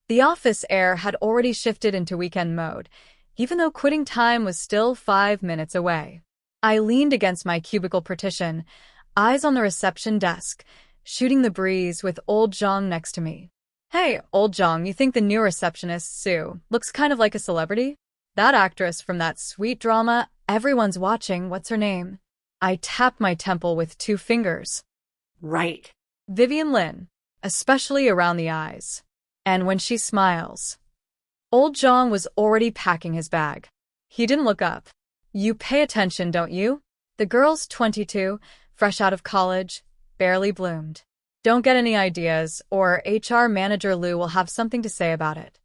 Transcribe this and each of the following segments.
The office air had already shifted into weekend mode, even though quitting time was still 5 minutes away. I leaned against my cubicle partition, eyes on the reception desk, shooting the breeze with old Zhang next to me. "Hey, old Zhang, you think the new receptionist, Sue, looks kind of like a celebrity? That actress from that sweet drama everyone's watching, what's her name?" I tapped my temple with 2 fingers. Right. Vivian Lin, especially around the eyes. And when she smiles. Old Zhang was already packing his bag. He didn't look up. "You pay attention, don't you? The girl's 22, fresh out of college, barely bloomed. Don't get any ideas, or HR manager Lou will have something to say about it."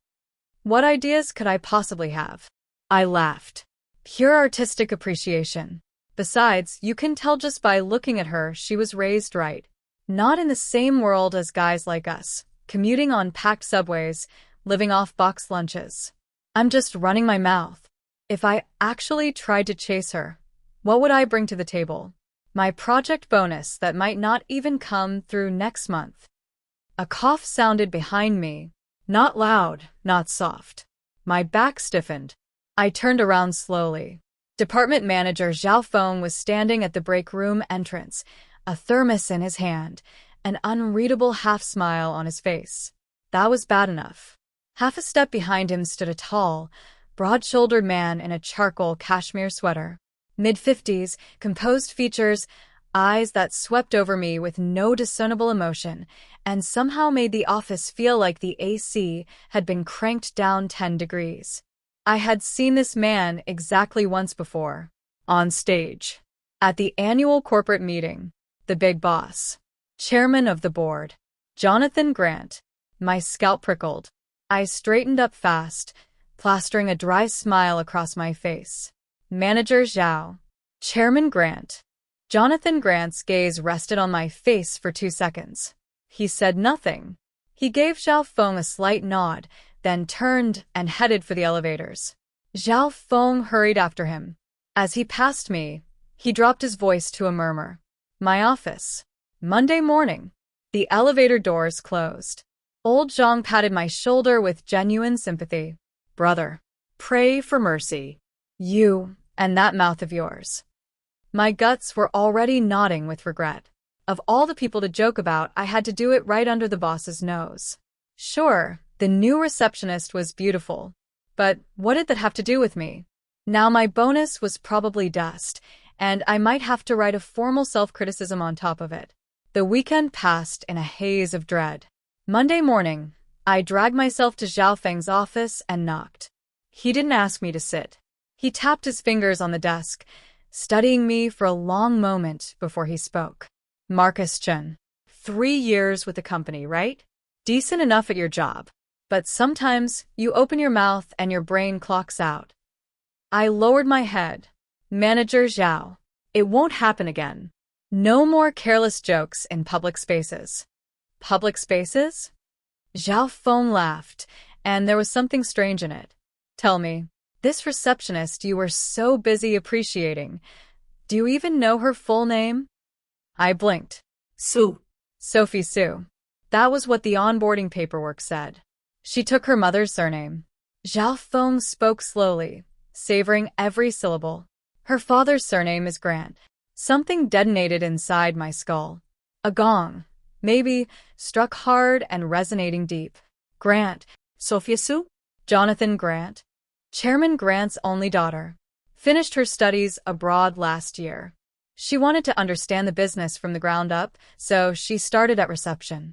What ideas could I possibly have? I laughed. Pure artistic appreciation. Besides, you can tell just by looking at her she was raised right. Not in the same world as guys like us, commuting on packed subways, living off box lunches. I'm just running my mouth. If I actually tried to chase her, what would I bring to the table? My project bonus that might not even come through next month. A cough sounded behind me. Not loud, not soft. My back stiffened. I turned around slowly. Department manager Zhao Feng was standing at the break room entrance, a thermos in his hand, an unreadable half-smile on his face. That was bad enough. Half a step behind him stood a tall, broad-shouldered man in a charcoal cashmere sweater. Mid-50s, composed features, eyes that swept over me with no discernible emotion, and somehow made the office feel like the AC had been cranked down 10 degrees. I had seen this man exactly once before. On stage. At the annual corporate meeting. The big boss. Chairman of the board. Jonathan Grant. My scalp prickled. I straightened up fast, plastering a dry smile across my face. Manager Zhao. Chairman Grant. Jonathan Grant's gaze rested on my face for 2 seconds. He said nothing. He gave Zhao Feng a slight nod, then turned and headed for the elevators. Zhao Feng hurried after him. As he passed me, he dropped his voice to a murmur. My office. Monday morning. The elevator doors closed. Old Zhang patted my shoulder with genuine sympathy. Brother, pray for mercy. You and that mouth of yours. My guts were already nodding with regret. Of all the people to joke about, I had to do it right under the boss's nose. Sure, the new receptionist was beautiful. But what did that have to do with me? Now my bonus was probably dust, and I might have to write a formal self-criticism on top of it. The weekend passed in a haze of dread. Monday morning, I dragged myself to Zhao Feng's office and knocked. He didn't ask me to sit. He tapped his fingers on the desk, studying me for a long moment before he spoke. Marcus Chen. 3 years with the company, right? Decent enough at your job. But sometimes you open your mouth and your brain clocks out. I lowered my head. Manager Zhao. It won't happen again. No more careless jokes in public spaces. Public spaces? Zhao Feng laughed, and there was something strange in it. Tell me, this receptionist you were so busy appreciating, do you even know her full name? I blinked. Sue. Sophie Sue. That was what the onboarding paperwork said. She took her mother's surname. Zhao Feng spoke slowly, savoring every syllable. Her father's surname is Grant. Something detonated inside my skull. A gong, maybe, struck hard and resonating deep. Grant. Sophia Sue? Jonathan Grant. Chairman Grant's only daughter. Finished her studies abroad last year. She wanted to understand the business from the ground up, so she started at reception.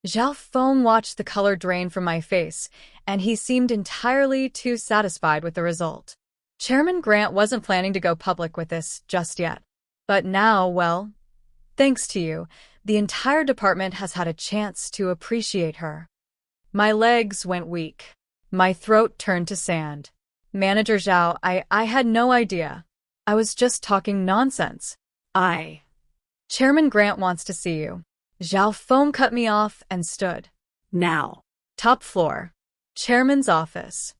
Zhao Feng watched the color drain from my face, and he seemed entirely too satisfied with the result. Chairman Grant wasn't planning to go public with this just yet. But now, well, thanks to you, the entire department has had a chance to appreciate her. My legs went weak. My throat turned to sand. Manager Zhao, I had no idea. I was just talking nonsense. Chairman Grant wants to see you. Zhao Feng cut me off and stood. Now. Top floor. Chairman's office.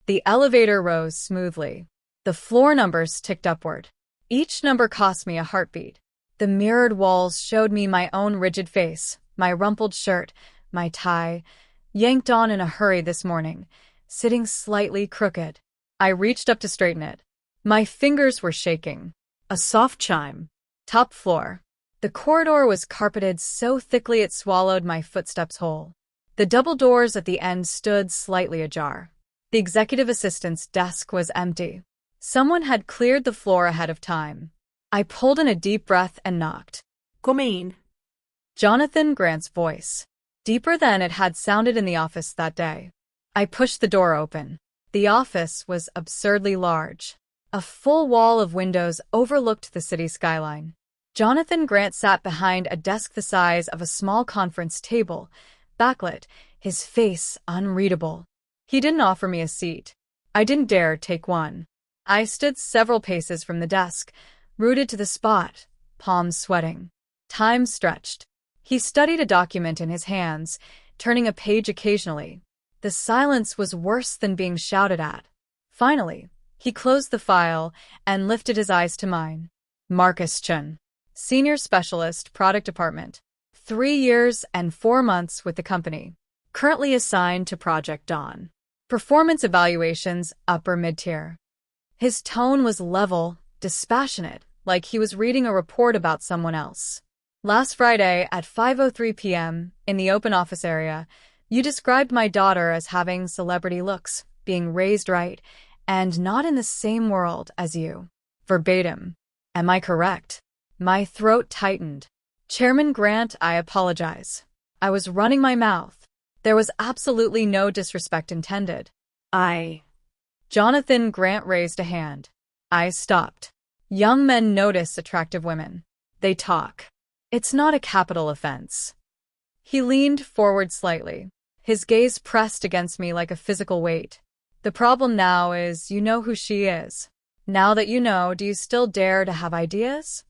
The elevator rose smoothly. The floor numbers ticked upward. Each number cost me a heartbeat. The mirrored walls showed me my own rigid face, my rumpled shirt, my tie, yanked on in a hurry this morning, sitting slightly crooked. I reached up to straighten it. My fingers were shaking. A soft chime. Top floor. The corridor was carpeted so thickly it swallowed my footsteps whole. The double doors at the end stood slightly ajar. The executive assistant's desk was empty. Someone had cleared the floor ahead of time. I pulled in a deep breath and knocked. Come in. Jonathan Grant's voice, deeper than it had sounded in the office that day. I pushed the door open. The office was absurdly large. A full wall of windows overlooked the city skyline. Jonathan Grant sat behind a desk the size of a small conference table, backlit, his face unreadable. He didn't offer me a seat. I didn't dare take one. I stood several paces from the desk, rooted to the spot, palms sweating. Time stretched. He studied a document in his hands, turning a page occasionally. The silence was worse than being shouted at. Finally, he closed the file and lifted his eyes to mine. Marcus Chun, Senior Specialist, Product Department. 3 years and 4 months with the company. Currently assigned to Project Dawn. Performance evaluations, upper mid-tier. His tone was level, dispassionate, like he was reading a report about someone else. Last Friday at 5:03 p.m., in the open office area, you described my daughter as having celebrity looks, being raised right, and not in the same world as you. Verbatim. Am I correct? My throat tightened. Chairman Grant, I apologize. I was running my mouth. There was absolutely no disrespect intended. Jonathan Grant raised a hand. I stopped. Young men notice attractive women. They talk. It's not a capital offense. He leaned forward slightly. His gaze pressed against me like a physical weight. The problem now is you know who she is. Now that you know, do you still dare to have ideas?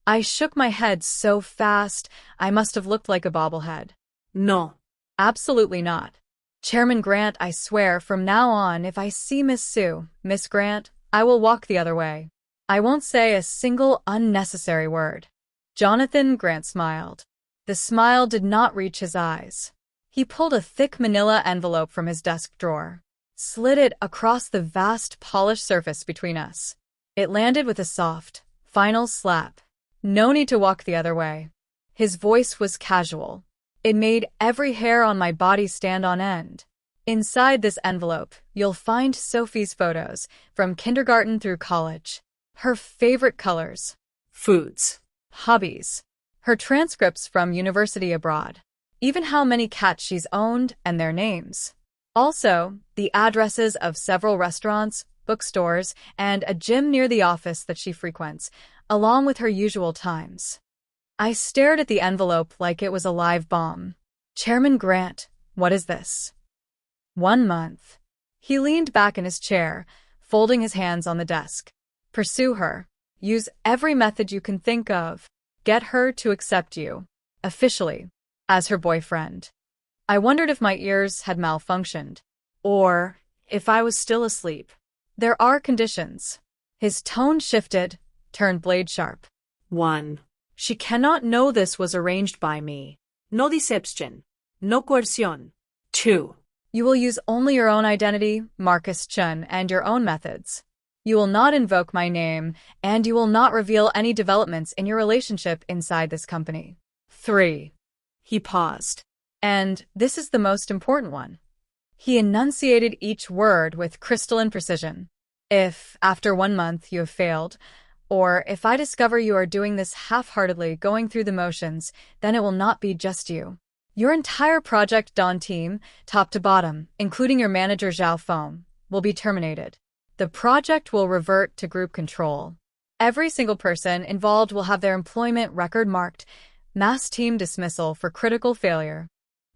I shook my head so fast, I must have looked like a bobblehead. No. Absolutely not. Chairman Grant, I swear, from now on, if I see Miss Grant, I will walk the other way. I won't say a single unnecessary word. Jonathan Grant smiled. The smile did not reach his eyes. He pulled a thick manila envelope from his desk drawer, slid it across the vast polished surface between us. It landed with a soft, final slap. No need to walk the other way. His voice was casual. It made every hair on my body stand on end. Inside this envelope, you'll find Sophie's photos, from kindergarten through college. Her favorite colors. Foods. Hobbies. Her transcripts from university abroad. Even how many cats she's owned and their names. Also, the addresses of several restaurants, bookstores, and a gym near the office that she frequents, along with her usual times. I stared at the envelope like it was a live bomb. Chairman Grant, what is this? 1 month. He leaned back in his chair, folding his hands on the desk. Pursue her. Use every method you can think of. Get her to accept you, officially, as her boyfriend. I wondered if my ears had malfunctioned, or if I was still asleep. There are conditions. His tone shifted, turned blade sharp. 1. She cannot know this was arranged by me. No deception. No coercion. 2. You will use only your own identity, Marcus Chun, and your own methods. You will not invoke my name, and you will not reveal any developments in your relationship inside this company. 3. He paused. And this is the most important one. He enunciated each word with crystalline precision. If, after 1 month, you have failed, or if I discover you are doing this half-heartedly, going through the motions, then it will not be just you. Your entire Project Dawn team, top to bottom, including your manager Zhao Feng, will be terminated. The project will revert to group control. Every single person involved will have their employment record marked, mass team dismissal for critical failure.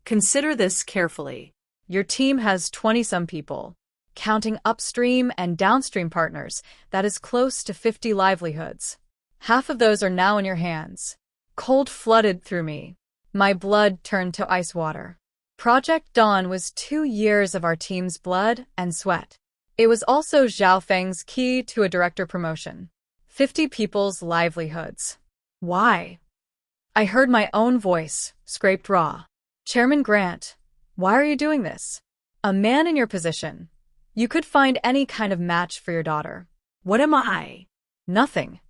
Consider this carefully. Your team has 20-some people. Counting upstream and downstream partners, that is close to 50 livelihoods. Half of those are now in your hands. Cold flooded through me. My blood turned to ice water. Project Dawn was 2 years of our team's blood and sweat. It was also Zhao Feng's key to a director promotion. 50 people's livelihoods. Why? I heard my own voice, scraped raw. Chairman Grant, Why are you doing this? A man in your position. You could find any kind of match for your daughter. What am I? Nothing.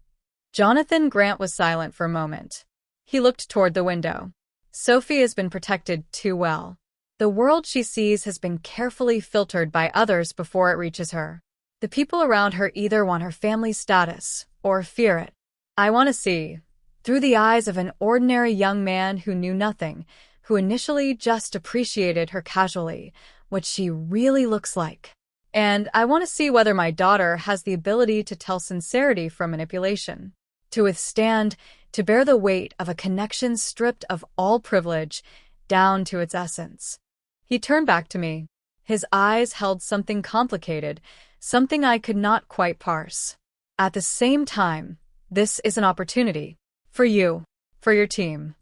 Jonathan Grant was silent for a moment. He looked toward the window. Sophie has been protected too well. The world she sees has been carefully filtered by others before it reaches her. The people around her either want her family status or fear it. I want to see, through the eyes of an ordinary young man who knew nothing, who initially just appreciated her casually, what she really looks like. And I want to see whether my daughter has the ability to tell sincerity from manipulation, to withstand, to bear the weight of a connection stripped of all privilege down to its essence. He turned back to me. His eyes held something complicated, something I could not quite parse. At the same time, this is an opportunity. For you. For your team.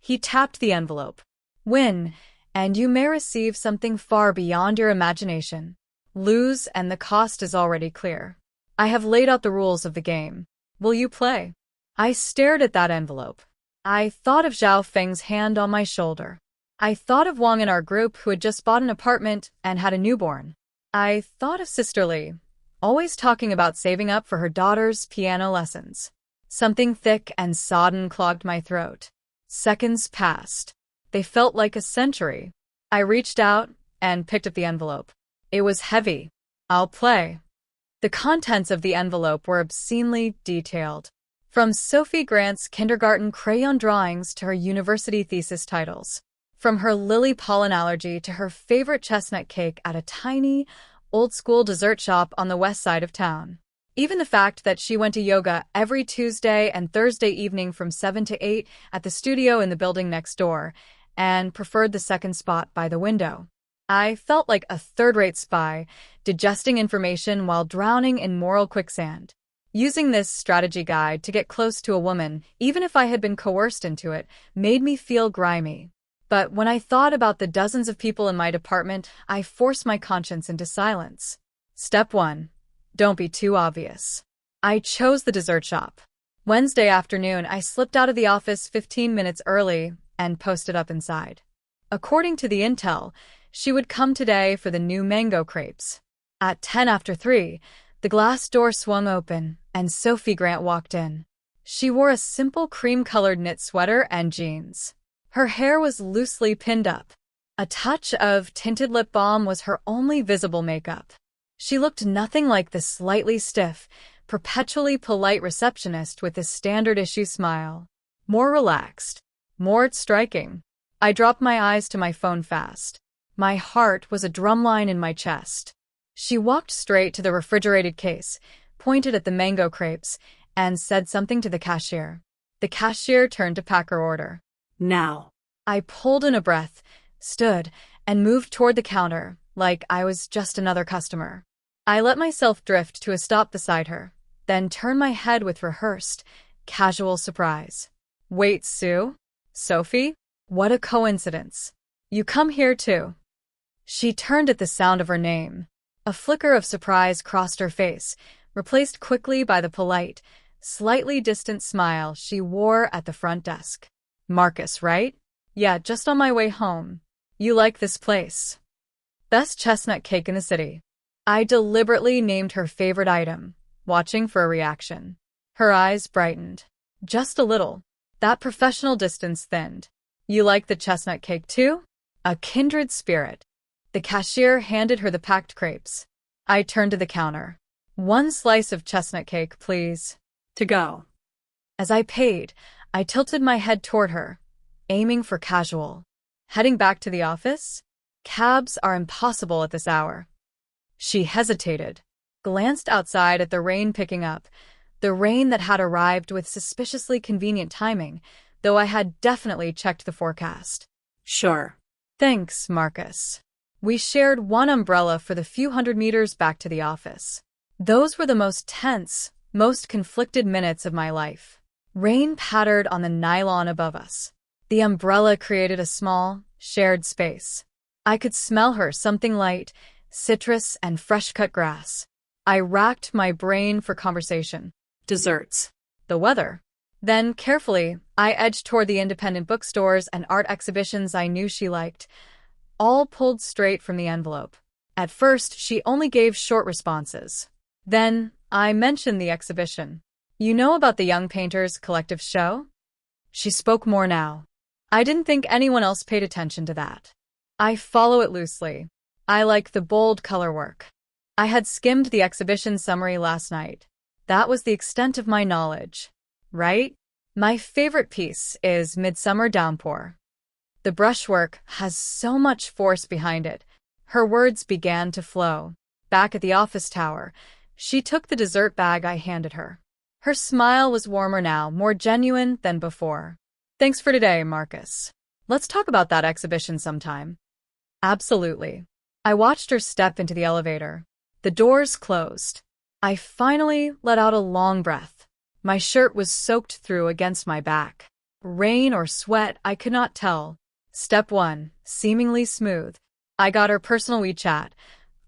He tapped the envelope. Win, and you may receive something far beyond your imagination. Lose, and the cost is already clear. I have laid out the rules of the game. Will you play? I stared at that envelope. I thought of Zhao Feng's hand on my shoulder. I thought of Wang in our group who had just bought an apartment and had a newborn. I thought of Sister Lee, always talking about saving up for her daughter's piano lessons. Something thick and sodden clogged my throat. Seconds passed. They felt like a century. I reached out and picked up the envelope. It was heavy. I'll play. The contents of the envelope were obscenely detailed. From Sophie Grant's kindergarten crayon drawings to her university thesis titles. From her lily pollen allergy to her favorite chestnut cake at a tiny, old-school dessert shop on the west side of town. Even the fact that she went to yoga every Tuesday and Thursday evening from 7 to 8 at the studio in the building next door, and preferred the second spot by the window. I felt like a third-rate spy, digesting information while drowning in moral quicksand. Using this strategy guide to get close to a woman, even if I had been coerced into it, made me feel grimy. But when I thought about the dozens of people in my department, I forced my conscience into silence. Step 1. Don't be too obvious. I chose the dessert shop. Wednesday afternoon, I slipped out of the office 15 minutes early and posted up inside. According to the intel, she would come today for the new mango crepes. At 10 after 3, the glass door swung open and Sophie Grant walked in. She wore a simple cream-colored knit sweater and jeans. Her hair was loosely pinned up. A touch of tinted lip balm was her only visible makeup. She looked nothing like the slightly stiff, perpetually polite receptionist with a standard-issue smile. More relaxed. More striking. I dropped my eyes to my phone fast. My heart was a drumline in my chest. She walked straight to the refrigerated case, pointed at the mango crepes, and said something to the cashier. The cashier turned to pack her order. Now. I pulled in a breath, stood, and moved toward the counter, like I was just another customer. I let myself drift to a stop beside her, then turned my head with rehearsed, casual surprise. Wait, Sue? Sophie? What a coincidence. You come here too. She turned at the sound of her name. A flicker of surprise crossed her face, replaced quickly by the polite, slightly distant smile she wore at the front desk. Marcus, right? Yeah, just on my way home. You like this place? Best chestnut cake in the city. I deliberately named her favorite item, watching for a reaction. Her eyes brightened. Just a little. That professional distance thinned. You like the chestnut cake too? A kindred spirit. The cashier handed her the packed crepes. I turned to the counter. 1 slice of chestnut cake, please. To go. As I paid, I tilted my head toward her, aiming for casual. Heading back to the office? Cabs are impossible at this hour. She hesitated, glanced outside at the rain picking up, the rain that had arrived with suspiciously convenient timing, though I had definitely checked the forecast. Sure. Thanks, Marcus. We shared one umbrella for the few hundred meters back to the office. Those were the most tense, most conflicted minutes of my life. Rain pattered on the nylon above us. The umbrella created a small, shared space. I could smell her, something light, citrus and fresh-cut grass. I racked my brain for conversation. Desserts. The weather. Then, carefully, I edged toward the independent bookstores and art exhibitions I knew she liked. all pulled straight from the envelope. At first, she only gave short responses. Then, I mentioned the exhibition. You know about the Young Painters Collective show? She spoke more now. I didn't think anyone else paid attention to that. I follow it loosely. I like the bold color work. I had skimmed the exhibition summary last night. That was the extent of my knowledge. Right? My favorite piece is Midsummer Downpour. The brushwork has so much force behind it. Her words began to flow. Back at the office tower, she took the dessert bag I handed her. Her smile was warmer now, more genuine than before. Thanks for today, Marcus. Let's talk about that exhibition sometime. Absolutely. I watched her step into the elevator. The doors closed. I finally let out a long breath. My shirt was soaked through against my back. Rain or sweat, I could not tell. Step 1, seemingly smooth. I got her personal WeChat,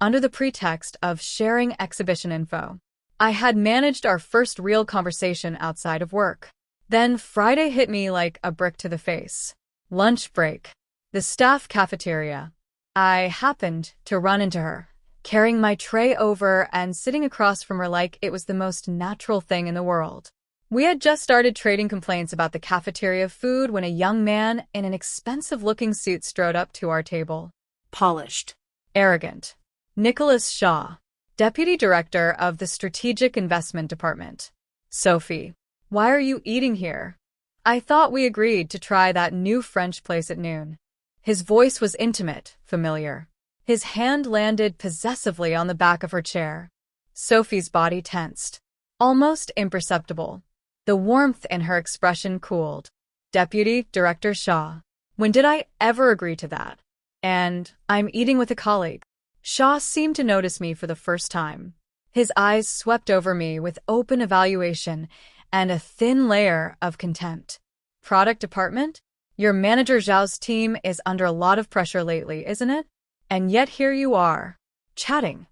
under the pretext of sharing exhibition info. I had managed our first real conversation outside of work. Then Friday hit me like a brick to the face. Lunch break. The staff cafeteria. I happened to run into her, carrying my tray over and sitting across from her like it was the most natural thing in the world. We had just started trading complaints about the cafeteria food when a young man in an expensive-looking suit strode up to our table. Polished. Arrogant. Nicholas Shaw, Deputy Director of the Strategic Investment Department. Sophie, why are you eating here? I thought we agreed to try that new French place at noon. His voice was intimate, familiar. His hand landed possessively on the back of her chair. Sophie's body tensed, almost imperceptible. The warmth in her expression cooled. Deputy Director Shaw, when did I ever agree to that? And I'm eating with a colleague. Shaw seemed to notice me for the first time. His eyes swept over me with open evaluation and a thin layer of contempt. Product department? Your manager Zhao's team is under a lot of pressure lately, isn't it? And yet here you are, chatting.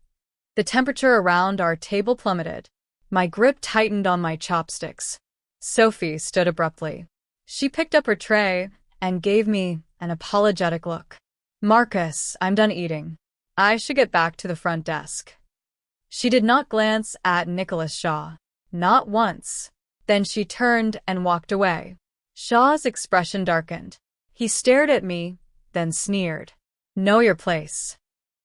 The temperature around our table plummeted. My grip tightened on my chopsticks. Sophie stood abruptly. She picked up her tray and gave me an apologetic look. Marcus, I'm done eating. I should get back to the front desk. She did not glance at Nicholas Shaw. Not once. Then she turned and walked away. Shaw's expression darkened. He stared at me, then sneered. Know your place.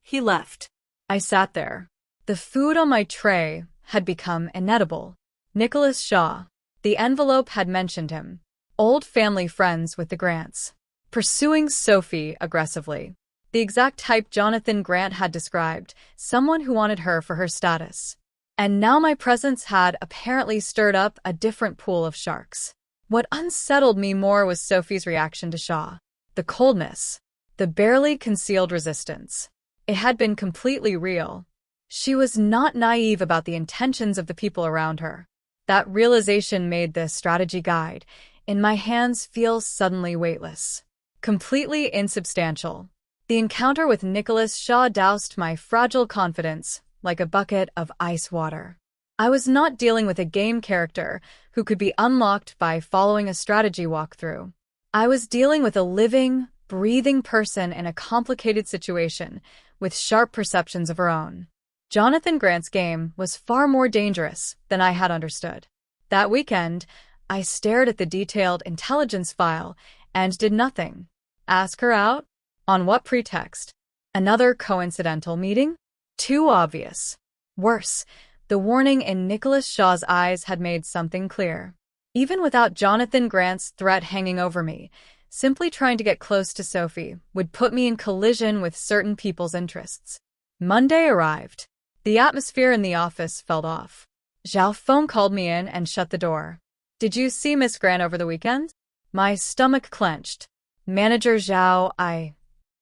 He left. I sat there. The food on my tray had become inedible. Nicholas Shaw. The envelope had mentioned him. Old family friends with the Grants. Pursuing Sophie aggressively. The exact type Jonathan Grant had described, someone who wanted her for her status. And now my presence had apparently stirred up a different pool of sharks. What unsettled me more was Sophie's reaction to Shaw. The coldness. The barely concealed resistance. It had been completely real. She was not naive about the intentions of the people around her. That realization made the strategy guide in my hands feel suddenly weightless. Completely insubstantial. The encounter with Nicholas Shaw doused my fragile confidence like a bucket of ice water. I was not dealing with a game character who could be unlocked by following a strategy walkthrough. I was dealing with a living, breathing person in a complicated situation with sharp perceptions of her own. Jonathan Grant's game was far more dangerous than I had understood. That weekend, I stared at the detailed intelligence file and did nothing. Ask her out? On what pretext? Another coincidental meeting? Too obvious. Worse, the warning in Nicholas Shaw's eyes had made something clear. Even without Jonathan Grant's threat hanging over me, simply trying to get close to Sophie would put me in collision with certain people's interests. Monday arrived. The atmosphere in the office felt off. Zhao phone called me in and shut the door. Did you see Miss Grant over the weekend? My stomach clenched. Manager Zhao,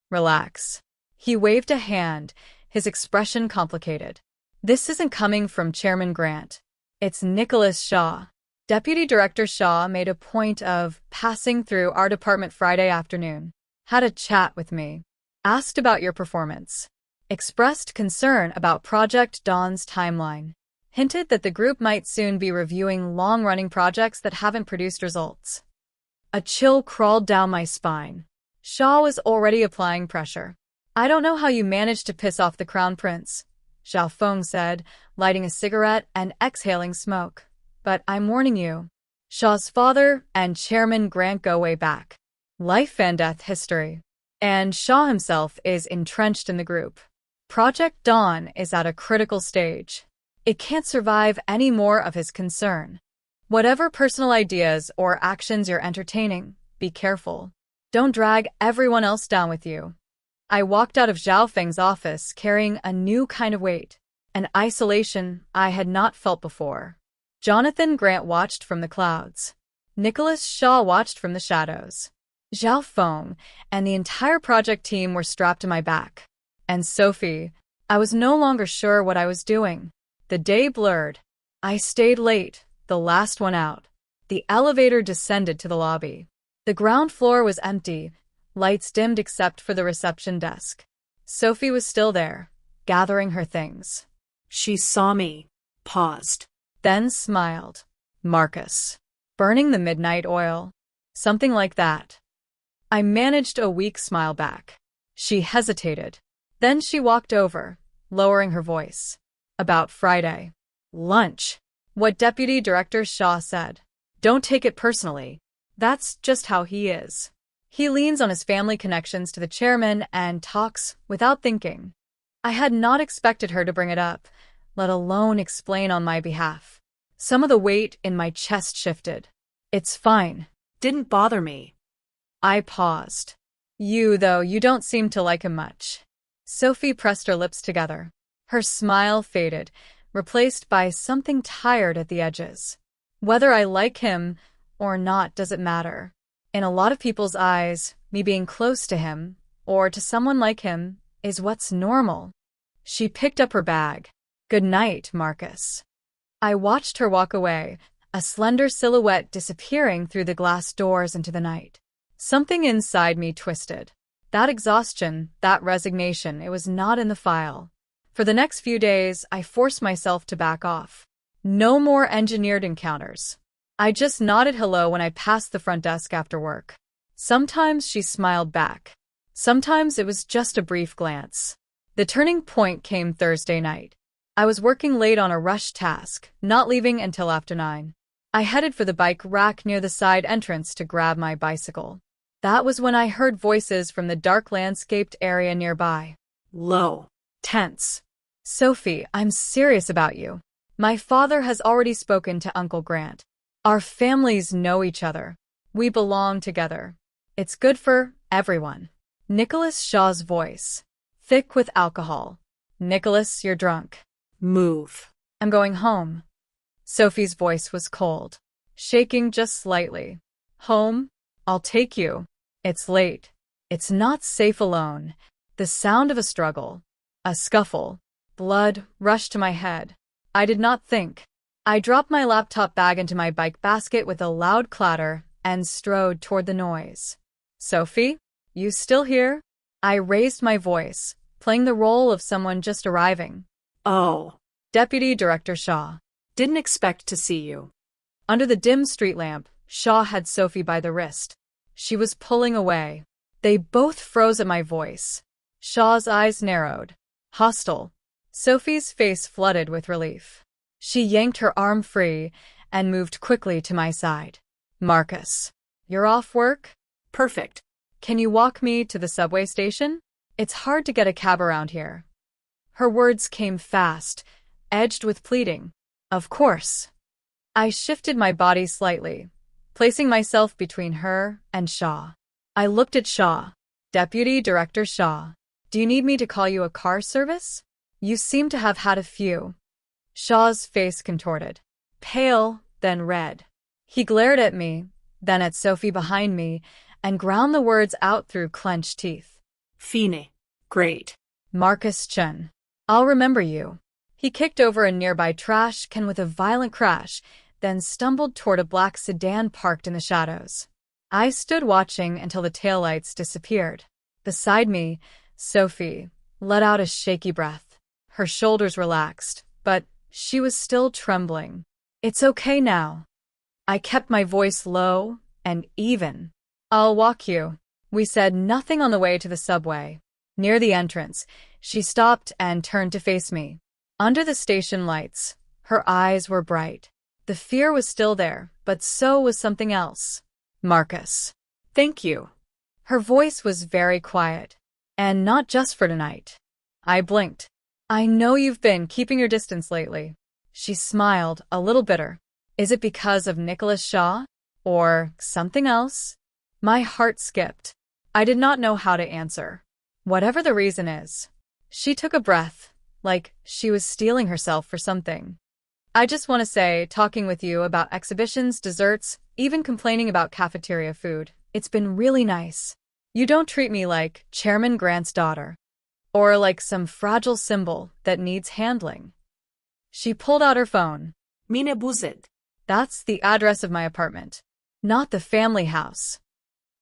Relax. He waved a hand, his expression complicated. This isn't coming from Chairman Grant. It's Nicholas Shaw. Deputy Director Shaw made a point of passing through our department Friday afternoon. Had a chat with me. Asked about your performance. Expressed concern about Project Dawn's timeline. Hinted that the group might soon be reviewing long-running projects that haven't produced results. A chill crawled down my spine. Shaw was already applying pressure. I don't know how you managed to piss off the crown prince, Xiao Feng said, lighting a cigarette and exhaling smoke. But I'm warning you. Shaw's father and Chairman Grant go way back. Life and death history. And Shaw himself is entrenched in the group. Project Dawn is at a critical stage. It can't survive any more of his concern. Whatever personal ideas or actions you're entertaining, be careful. Don't drag everyone else down with you. I walked out of Zhao Feng's office carrying a new kind of weight, an isolation I had not felt before. Jonathan Grant watched from the clouds. Nicholas Shaw watched from the shadows. Zhao Feng and the entire project team were strapped to my back. And Sophie, I was no longer sure what I was doing. The day blurred. I stayed late, the last one out. The elevator descended to the lobby. The ground floor was empty, lights dimmed except for the reception desk. Sophie was still there, gathering her things. She saw me, paused, then smiled. Marcus. Burning the midnight oil. Something like that. I managed a weak smile back. She hesitated. Then she walked over, lowering her voice. About Friday. Lunch. What Deputy Director Shaw said. Don't take it personally. That's just how he is. He leans on his family connections to the chairman and talks without thinking. I had not expected her to bring it up, let alone explain on my behalf. Some of the weight in my chest shifted. It's fine. Didn't bother me. I paused. You don't seem to like him much. Sophie pressed her lips together. Her smile faded, replaced by something tired at the edges. Whether I like him or not doesn't matter. In a lot of people's eyes, me being close to him, or to someone like him, is what's normal. She picked up her bag. Good night, Marcus. I watched her walk away, a slender silhouette disappearing through the glass doors into the night. Something inside me twisted. That exhaustion, that resignation, it was not in the file. For the next few days, I forced myself to back off. No more engineered encounters. I just nodded hello when I passed the front desk after work. Sometimes she smiled back. Sometimes it was just a brief glance. The turning point came Thursday night. I was working late on a rush task, not leaving until after 9. I headed for the bike rack near the side entrance to grab my bicycle. That was when I heard voices from the dark landscaped area nearby. Low. Tense. Sophie, I'm serious about you. My father has already spoken to Uncle Grant. Our families know each other. We belong together. It's good for everyone. Nicholas Shaw's voice. Thick with alcohol. Nicholas, you're drunk. Move. I'm going home. Sophie's voice was cold, shaking just slightly. Home? I'll take you. It's late. It's not safe alone. The sound of a struggle. A scuffle. Blood rushed to my head. I did not think. I dropped my laptop bag into my bike basket with a loud clatter and strode toward the noise. Sophie? You still here? I raised my voice, playing the role of someone just arriving. Oh. Deputy Director Shaw. Didn't expect to see you. Under the dim street lamp, Shaw had Sophie by the wrist. She was pulling away. They both froze at my voice. Shaw's eyes narrowed. Hostile. Sophie's face flooded with relief. She yanked her arm free and moved quickly to my side. Marcus. You're off work? Perfect. Can you walk me to the subway station? It's hard to get a cab around here. Her words came fast, edged with pleading. Of course. I shifted my body slightly, placing myself between her and Shaw. I looked at Shaw. Deputy Director Shaw. Do you need me to call you a car service? You seem to have had a few. Shaw's face contorted. Pale, then red. He glared at me, then at Sophie behind me, and ground the words out through clenched teeth. Fine. Great. Marcus Chen. I'll remember you. He kicked over a nearby trash can with a violent crash, then stumbled toward a black sedan parked in the shadows. I stood watching until the taillights disappeared. Beside me, Sophie let out a shaky breath. Her shoulders relaxed, but she was still trembling. It's okay now. I kept my voice low and even. I'll walk you. We said nothing on the way to the subway. Near the entrance, she stopped and turned to face me. Under the station lights, her eyes were bright. The fear was still there, but so was something else. Marcus. Thank you. Her voice was very quiet. And not just for tonight. I blinked. I know you've been keeping your distance lately. She smiled, a little bitter. Is it because of Nicholas Shaw? Or something else? My heart skipped. I did not know how to answer. Whatever the reason is. She took a breath, like she was steeling herself for something. I just want to say, talking with you about exhibitions, desserts, even complaining about cafeteria food, it's been really nice. You don't treat me like Chairman Grant's daughter. Or like some fragile symbol that needs handling. She pulled out her phone. Mine buzet. That's the address of my apartment. Not the family house.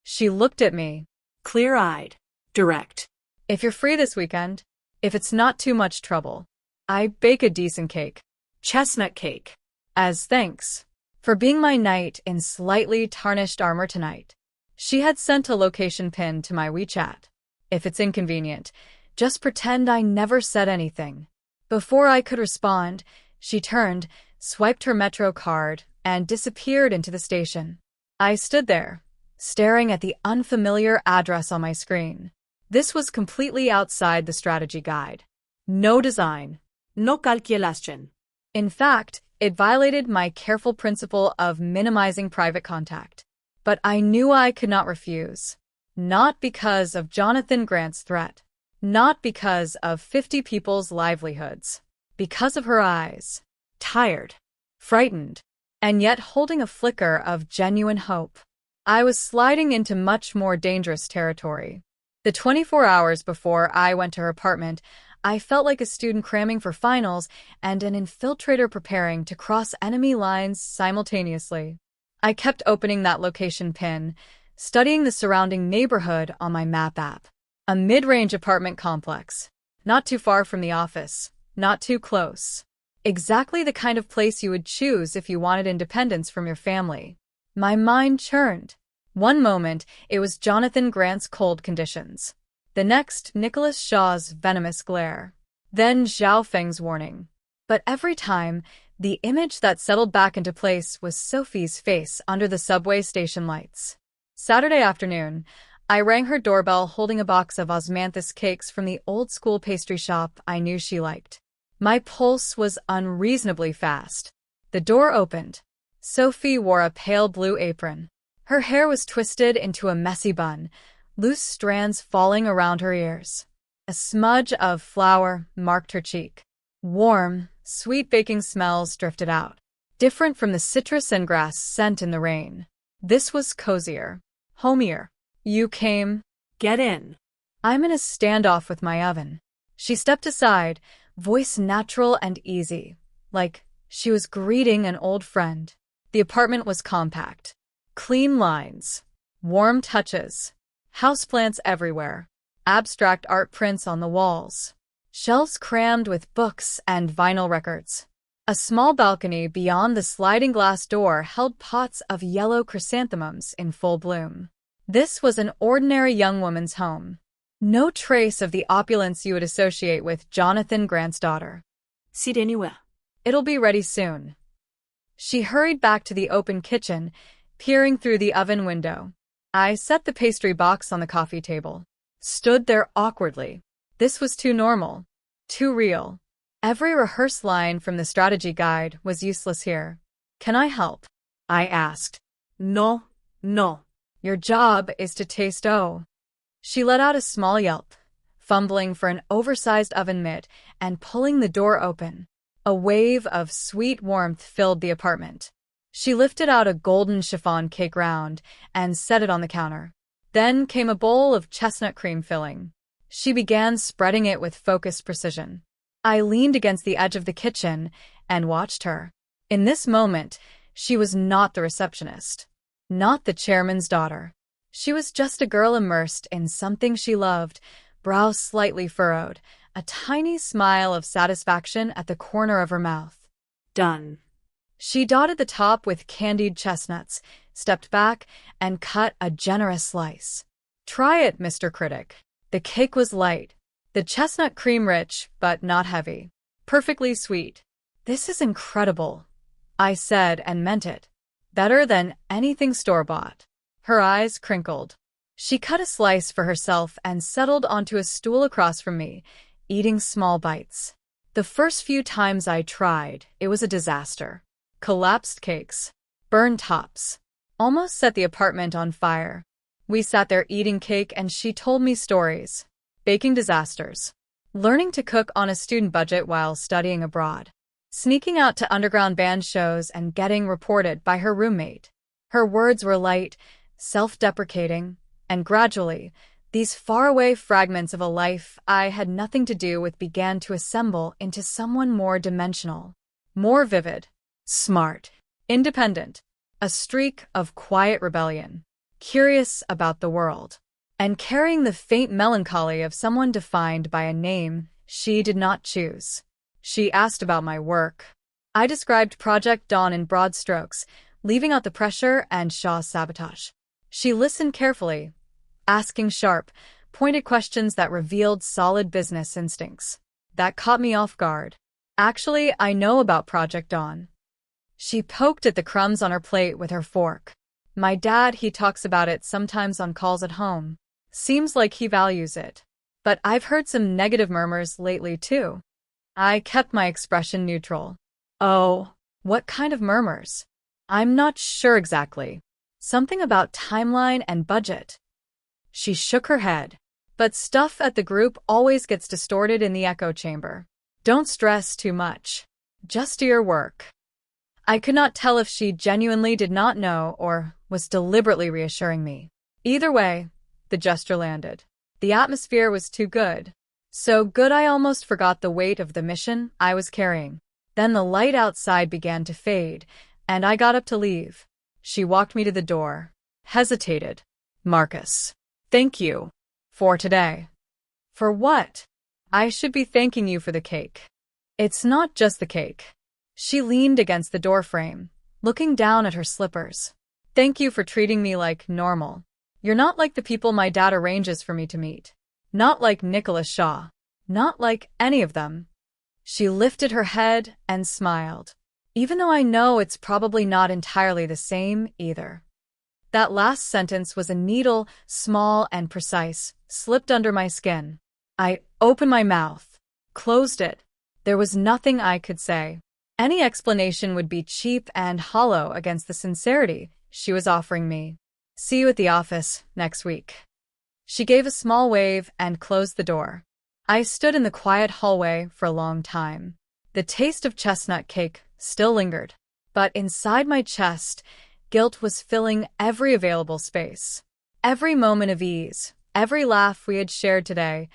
She looked at me. Clear-eyed. Direct. If you're free this weekend, if it's not too much trouble, I bake a decent cake. Chestnut cake. As thanks for being my knight in slightly tarnished armor tonight. She had sent a location pin to my WeChat. If it's inconvenient, just pretend I never said anything. Before I could respond, she turned, swiped her Metro card, and disappeared into the station. I stood there, staring at the unfamiliar address on my screen. This was completely outside the strategy guide. No design. No calculación. In fact, it violated my careful principle of minimizing private contact. But I knew I could not refuse. Not because of Jonathan Grant's threat. Not because of 50 people's livelihoods. Because of her eyes. Tired. Frightened. And yet holding a flicker of genuine hope. I was sliding into much more dangerous territory. The 24 hours before I went to her apartment, I felt like a student cramming for finals and an infiltrator preparing to cross enemy lines simultaneously. I kept opening that location pin, studying the surrounding neighborhood on my map app. A mid-range apartment complex. Not too far from the office. Not too close. Exactly the kind of place you would choose if you wanted independence from your family. My mind churned. One moment, it was Jonathan Grant's cold conditions. The next, Nicholas Shaw's venomous glare. Then Zhao Feng's warning. But every time, the image that settled back into place was Sophie's face under the subway station lights. Saturday afternoon, I rang her doorbell holding a box of osmanthus cakes from the old-school pastry shop I knew she liked. My pulse was unreasonably fast. The door opened. Sophie wore a pale blue apron. Her hair was twisted into a messy bun, loose strands falling around her ears. A smudge of flour marked her cheek. Warm, sweet baking smells drifted out, different from the citrus and grass scent in the rain. This was cozier, homier. You came? Get in. I'm in a standoff with my oven. She stepped aside, voice natural and easy, like she was greeting an old friend. The apartment was compact. Clean lines. Warm touches. Houseplants everywhere. Abstract art prints on the walls. Shelves crammed with books and vinyl records. A small balcony beyond the sliding glass door held pots of yellow chrysanthemums in full bloom. This was an ordinary young woman's home. No trace of the opulence you would associate with Jonathan Grant's daughter. Sit anywhere. It'll be ready soon. She hurried back to the open kitchen, peering through the oven window. I set the pastry box on the coffee table. Stood there awkwardly. This was too normal. Too real. Every rehearsed line from the strategy guide was useless here. Can I help? I asked. No, no. Your job is to taste She let out a small yelp, fumbling for an oversized oven mitt and pulling the door open. A wave of sweet warmth filled the apartment. She lifted out a golden chiffon cake round and set it on the counter. Then came a bowl of chestnut cream filling. She began spreading it with focused precision. I leaned against the edge of the kitchen and watched her. In this moment, she was not the receptionist, not the chairman's daughter. She was just a girl immersed in something she loved, brow slightly furrowed, a tiny smile of satisfaction at the corner of her mouth. Done. She dotted the top with candied chestnuts, stepped back, and cut a generous slice. Try it, Mr. Critic. The cake was light. The chestnut cream rich, but not heavy. Perfectly sweet. This is incredible, I said and meant it. Better than anything store-bought. Her eyes crinkled. She cut a slice for herself and settled onto a stool across from me, eating small bites. The first few times I tried, it was a disaster. Collapsed cakes. Burned tops. Almost set the apartment on fire. We sat there eating cake and she told me stories. Baking disasters. Learning to cook on a student budget while studying abroad. Sneaking out to underground band shows and getting reported by her roommate. Her words were light, self-deprecating, and gradually, these faraway fragments of a life I had nothing to do with began to assemble into someone more dimensional, more vivid, smart, independent, a streak of quiet rebellion, curious about the world, and carrying the faint melancholy of someone defined by a name she did not choose. She asked about my work. I described Project Dawn in broad strokes, leaving out the pressure and Shaw's sabotage. She listened carefully, asking sharp, pointed questions that revealed solid business instincts. That caught me off guard. Actually, I know about Project Dawn. She poked at the crumbs on her plate with her fork. My dad, he talks about it sometimes on calls at home. Seems like he values it. But I've heard some negative murmurs lately, too. I kept my expression neutral. Oh, what kind of murmurs? I'm not sure exactly. Something about timeline and budget. She shook her head. But stuff at the group always gets distorted in the echo chamber. Don't stress too much. Just do your work. I could not tell if she genuinely did not know or was deliberately reassuring me. Either way, the gesture landed. The atmosphere was too good. So good I almost forgot the weight of the mission I was carrying. Then the light outside began to fade, and I got up to leave. She walked me to the door. Hesitated. Marcus. Thank you. For today. For what? I should be thanking you for the cake. It's not just the cake. She leaned against the doorframe, looking down at her slippers. Thank you for treating me like normal. You're not like the people my dad arranges for me to meet. Not like Nicholas Shaw. Not like any of them. She lifted her head and smiled, even though I know it's probably not entirely the same either. That last sentence was a needle, small and precise, slipped under my skin. I opened my mouth, closed it. There was nothing I could say. Any explanation would be cheap and hollow against the sincerity she was offering me. See you at the office next week. She gave a small wave and closed the door. I stood in the quiet hallway for a long time. The taste of chestnut cake still lingered, but inside my chest, guilt was filling every available space. Every moment of ease, every laugh we had shared today,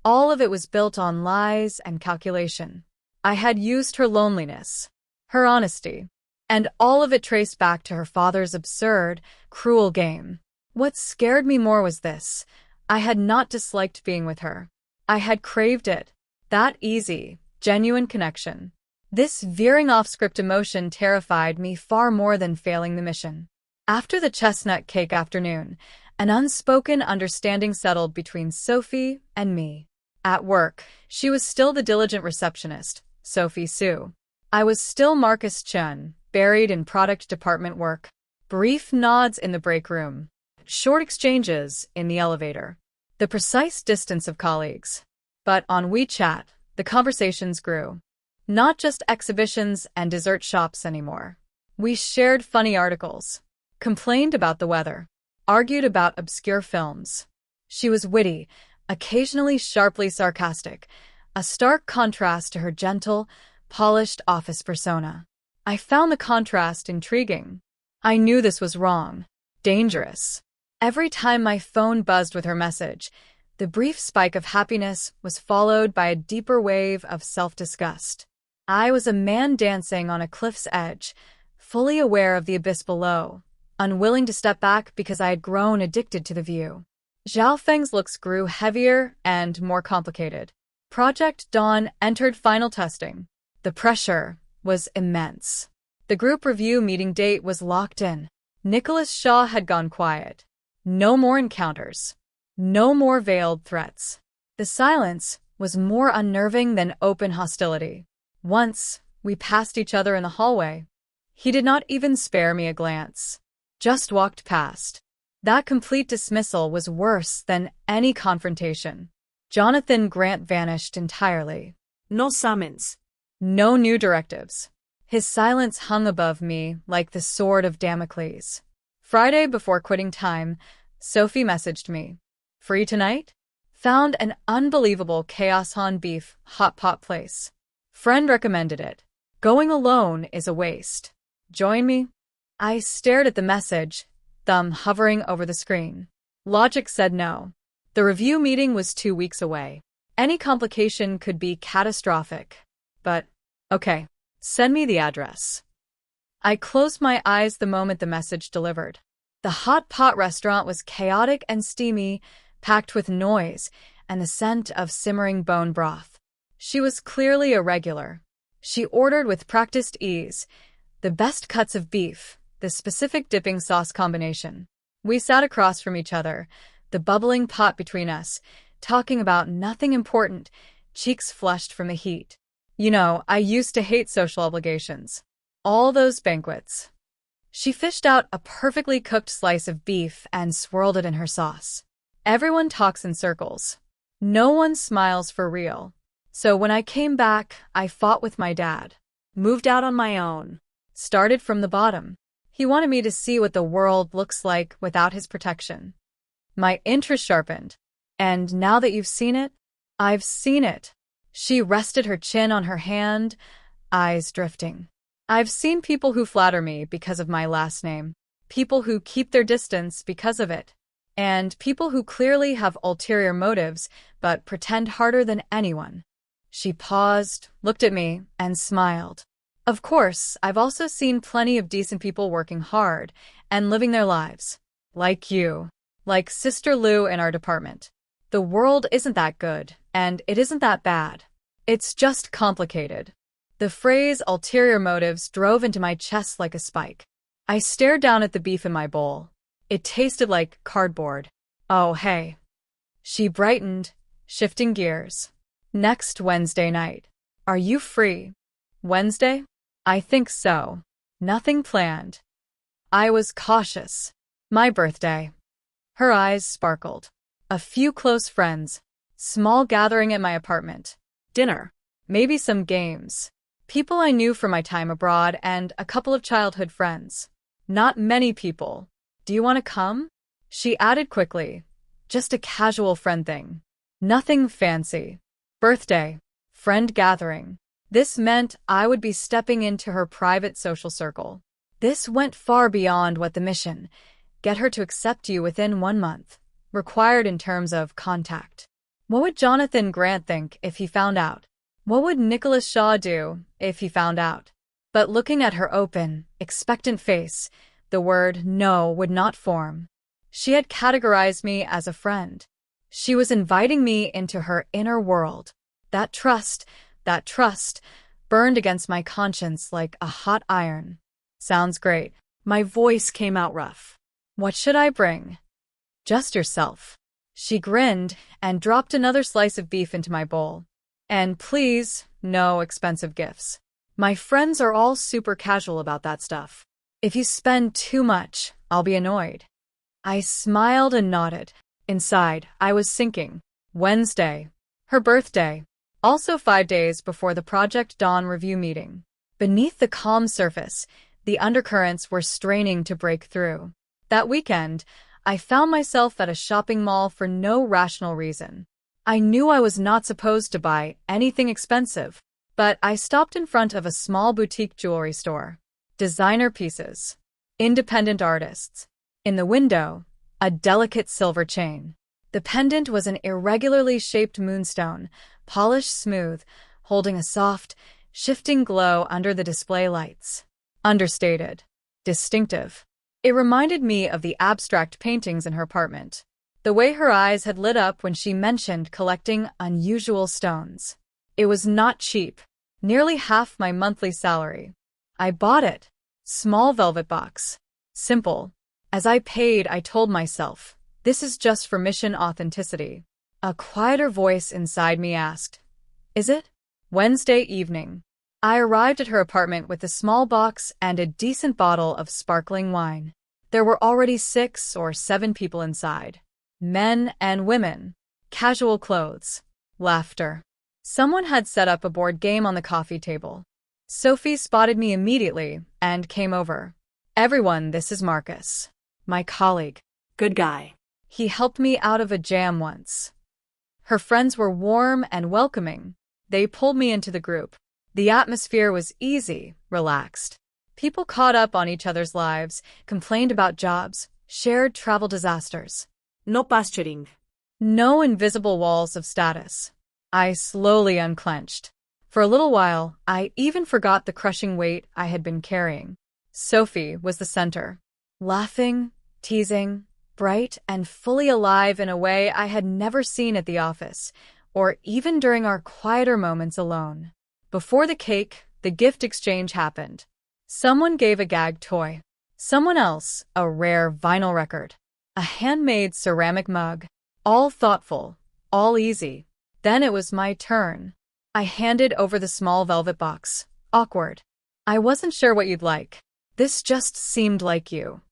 all of it was built on lies and calculation. I had used her loneliness, her honesty, and all of it traced back to her father's absurd, cruel game. What scared me more was this. I had not disliked being with her. I had craved it. That easy, genuine connection. This veering off-script emotion terrified me far more than failing the mission. After the chestnut cake afternoon, an unspoken understanding settled between Sophie and me. At work, she was still the diligent receptionist, Sophie Sue. I was still Marcus Chun, buried in product department work. Brief nods in the break room. Short exchanges in the elevator. The precise distance of colleagues. But on WeChat, the conversations grew. Not just exhibitions and dessert shops anymore. We shared funny articles, complained about the weather, argued about obscure films. She was witty, occasionally sharply sarcastic, a stark contrast to her gentle, polished office persona. I found the contrast intriguing. I knew this was wrong, dangerous. Every time my phone buzzed with her message, the brief spike of happiness was followed by a deeper wave of self-disgust. I was a man dancing on a cliff's edge, fully aware of the abyss below, unwilling to step back because I had grown addicted to the view. Zhao Feng's looks grew heavier and more complicated. Project Dawn entered final testing. The pressure was immense. The group review meeting date was locked in. Nicholas Shaw had gone quiet. No more encounters. No more veiled threats. The silence was more unnerving than open hostility. Once, we passed each other in the hallway. He did not even spare me a glance. Just walked past. That complete dismissal was worse than any confrontation. Jonathan Grant vanished entirely. No summons. No new directives. His silence hung above me like the sword of Damocles. Friday before quitting time, Sophie messaged me. Free tonight? Found an unbelievable Chaos on Beef hot pot place. Friend recommended it. Going alone is a waste. Join me? I stared at the message, thumb hovering over the screen. Logic said no. The review meeting was 2 weeks away. Any complication could be catastrophic. But, okay, send me the address. I closed my eyes the moment the message delivered. The hot pot restaurant was chaotic and steamy, packed with noise and the scent of simmering bone broth. She was clearly a regular. She ordered with practiced ease, the best cuts of beef, the specific dipping sauce combination. We sat across from each other, the bubbling pot between us, talking about nothing important, cheeks flushed from the heat. You know, I used to hate social obligations. All those banquets. She fished out a perfectly cooked slice of beef and swirled it in her sauce. Everyone talks in circles. No one smiles for real. So when I came back, I fought with my dad. Moved out on my own. Started from the bottom. He wanted me to see what the world looks like without his protection. My interest sharpened. And now that you've seen it, I've seen it. She rested her chin on her hand, eyes drifting. I've seen people who flatter me because of my last name. People who keep their distance because of it. And people who clearly have ulterior motives but pretend harder than anyone. She paused, looked at me, and smiled. Of course, I've also seen plenty of decent people working hard and living their lives. Like you. Like Sister Lou in our department. The world isn't that good, and it isn't that bad. It's just complicated. The phrase ulterior motives drove into my chest like a spike. I stared down at the beef in my bowl. It tasted like cardboard. Oh, hey. She brightened, shifting gears. Next Wednesday night. Are you free? Wednesday? I think so. Nothing planned. I was cautious. My birthday. Her eyes sparkled. A few close friends. Small gathering at my apartment. Dinner. Maybe some games. People I knew from my time abroad and a couple of childhood friends. Not many people. Do you want to come? She added quickly. Just a casual friend thing. Nothing fancy. Birthday. Friend gathering. This meant I would be stepping into her private social circle. This went far beyond what the mission, get her to accept you within 1 month, required in terms of contact. What would Jonathan Grant think if he found out? What would Nicholas Shaw do if he found out? But looking at her open, expectant face, the word no would not form. She had categorized me as a friend. She was inviting me into her inner world. That trust, burned against my conscience like a hot iron. Sounds great. My voice came out rough. What should I bring? Just yourself. She grinned and dropped another slice of beef into my bowl. And please, no expensive gifts. My friends are all super casual about that stuff. If you spend too much, I'll be annoyed. I smiled and nodded. Inside, I was sinking. Wednesday. Her birthday. Also 5 days before the Project Dawn review meeting. Beneath the calm surface, the undercurrents were straining to break through. That weekend, I found myself at a shopping mall for no rational reason. I knew I was not supposed to buy anything expensive, but I stopped in front of a small boutique jewelry store. Designer pieces. Independent artists. In the window, a delicate silver chain. The pendant was an irregularly shaped moonstone, polished smooth, holding a soft, shifting glow under the display lights. Understated. Distinctive. It reminded me of the abstract paintings in her apartment. The way her eyes had lit up when she mentioned collecting unusual stones. It was not cheap. Nearly half my monthly salary. I bought it. Small velvet box. Simple. As I paid, I told myself, This is just for mission authenticity. A quieter voice inside me asked, "Is it?" Wednesday evening. I arrived at her apartment with a small box and a decent bottle of sparkling wine. There were already 6 or 7 people inside. Men and women. Casual clothes. Laughter. Someone had set up a board game on the coffee table. Sophie spotted me immediately and came over. "Everyone, this is Marcus. My colleague. Good guy. He helped me out of a jam once." Her friends were warm and welcoming. They pulled me into the group. The atmosphere was easy, relaxed. People caught up on each other's lives, complained about jobs, shared travel disasters. No posturing. No invisible walls of status. I slowly unclenched. For a little while, I even forgot the crushing weight I had been carrying. Sophie was the center. Laughing, teasing, bright and fully alive in a way I had never seen at the office, or even during our quieter moments alone. Before the cake, the gift exchange happened. Someone gave a gag toy. Someone else, a rare vinyl record. A handmade ceramic mug. All thoughtful, all easy. Then it was my turn. I handed over the small velvet box. Awkward. "I wasn't sure what you'd like. This just seemed like you."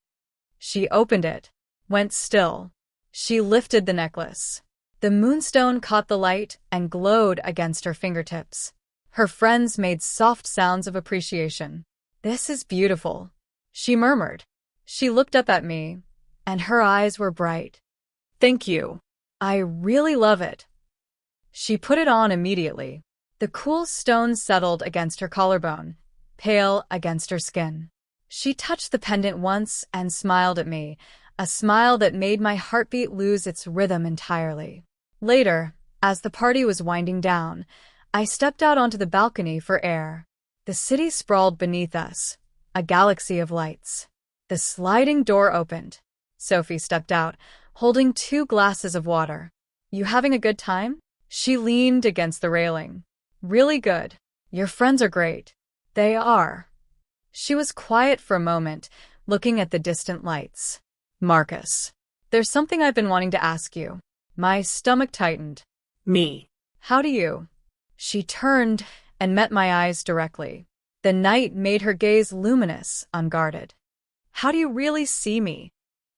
She opened it. Went still. She lifted the necklace. The moonstone caught the light and glowed against her fingertips. Her friends made soft sounds of appreciation. "This is beautiful," she murmured. She looked up at me, and her eyes were bright. Thank you. "I really love it." She put it on immediately. The cool stone settled against her collarbone, pale against her skin. She touched the pendant once and smiled at me, a smile that made my heartbeat lose its rhythm entirely. Later, as the party was winding down, I stepped out onto the balcony for air. The city sprawled beneath us, a galaxy of lights. The sliding door opened. Sophie stepped out, holding 2 glasses of water. "You having a good time?" She leaned against the railing. "Really good. Your friends are great." "They are." She was quiet for a moment, looking at the distant lights. "Marcus, there's something I've been wanting to ask you." My stomach tightened. Me. "How do you?" She turned and met my eyes directly. The night made her gaze luminous, unguarded. "How do you really see me?"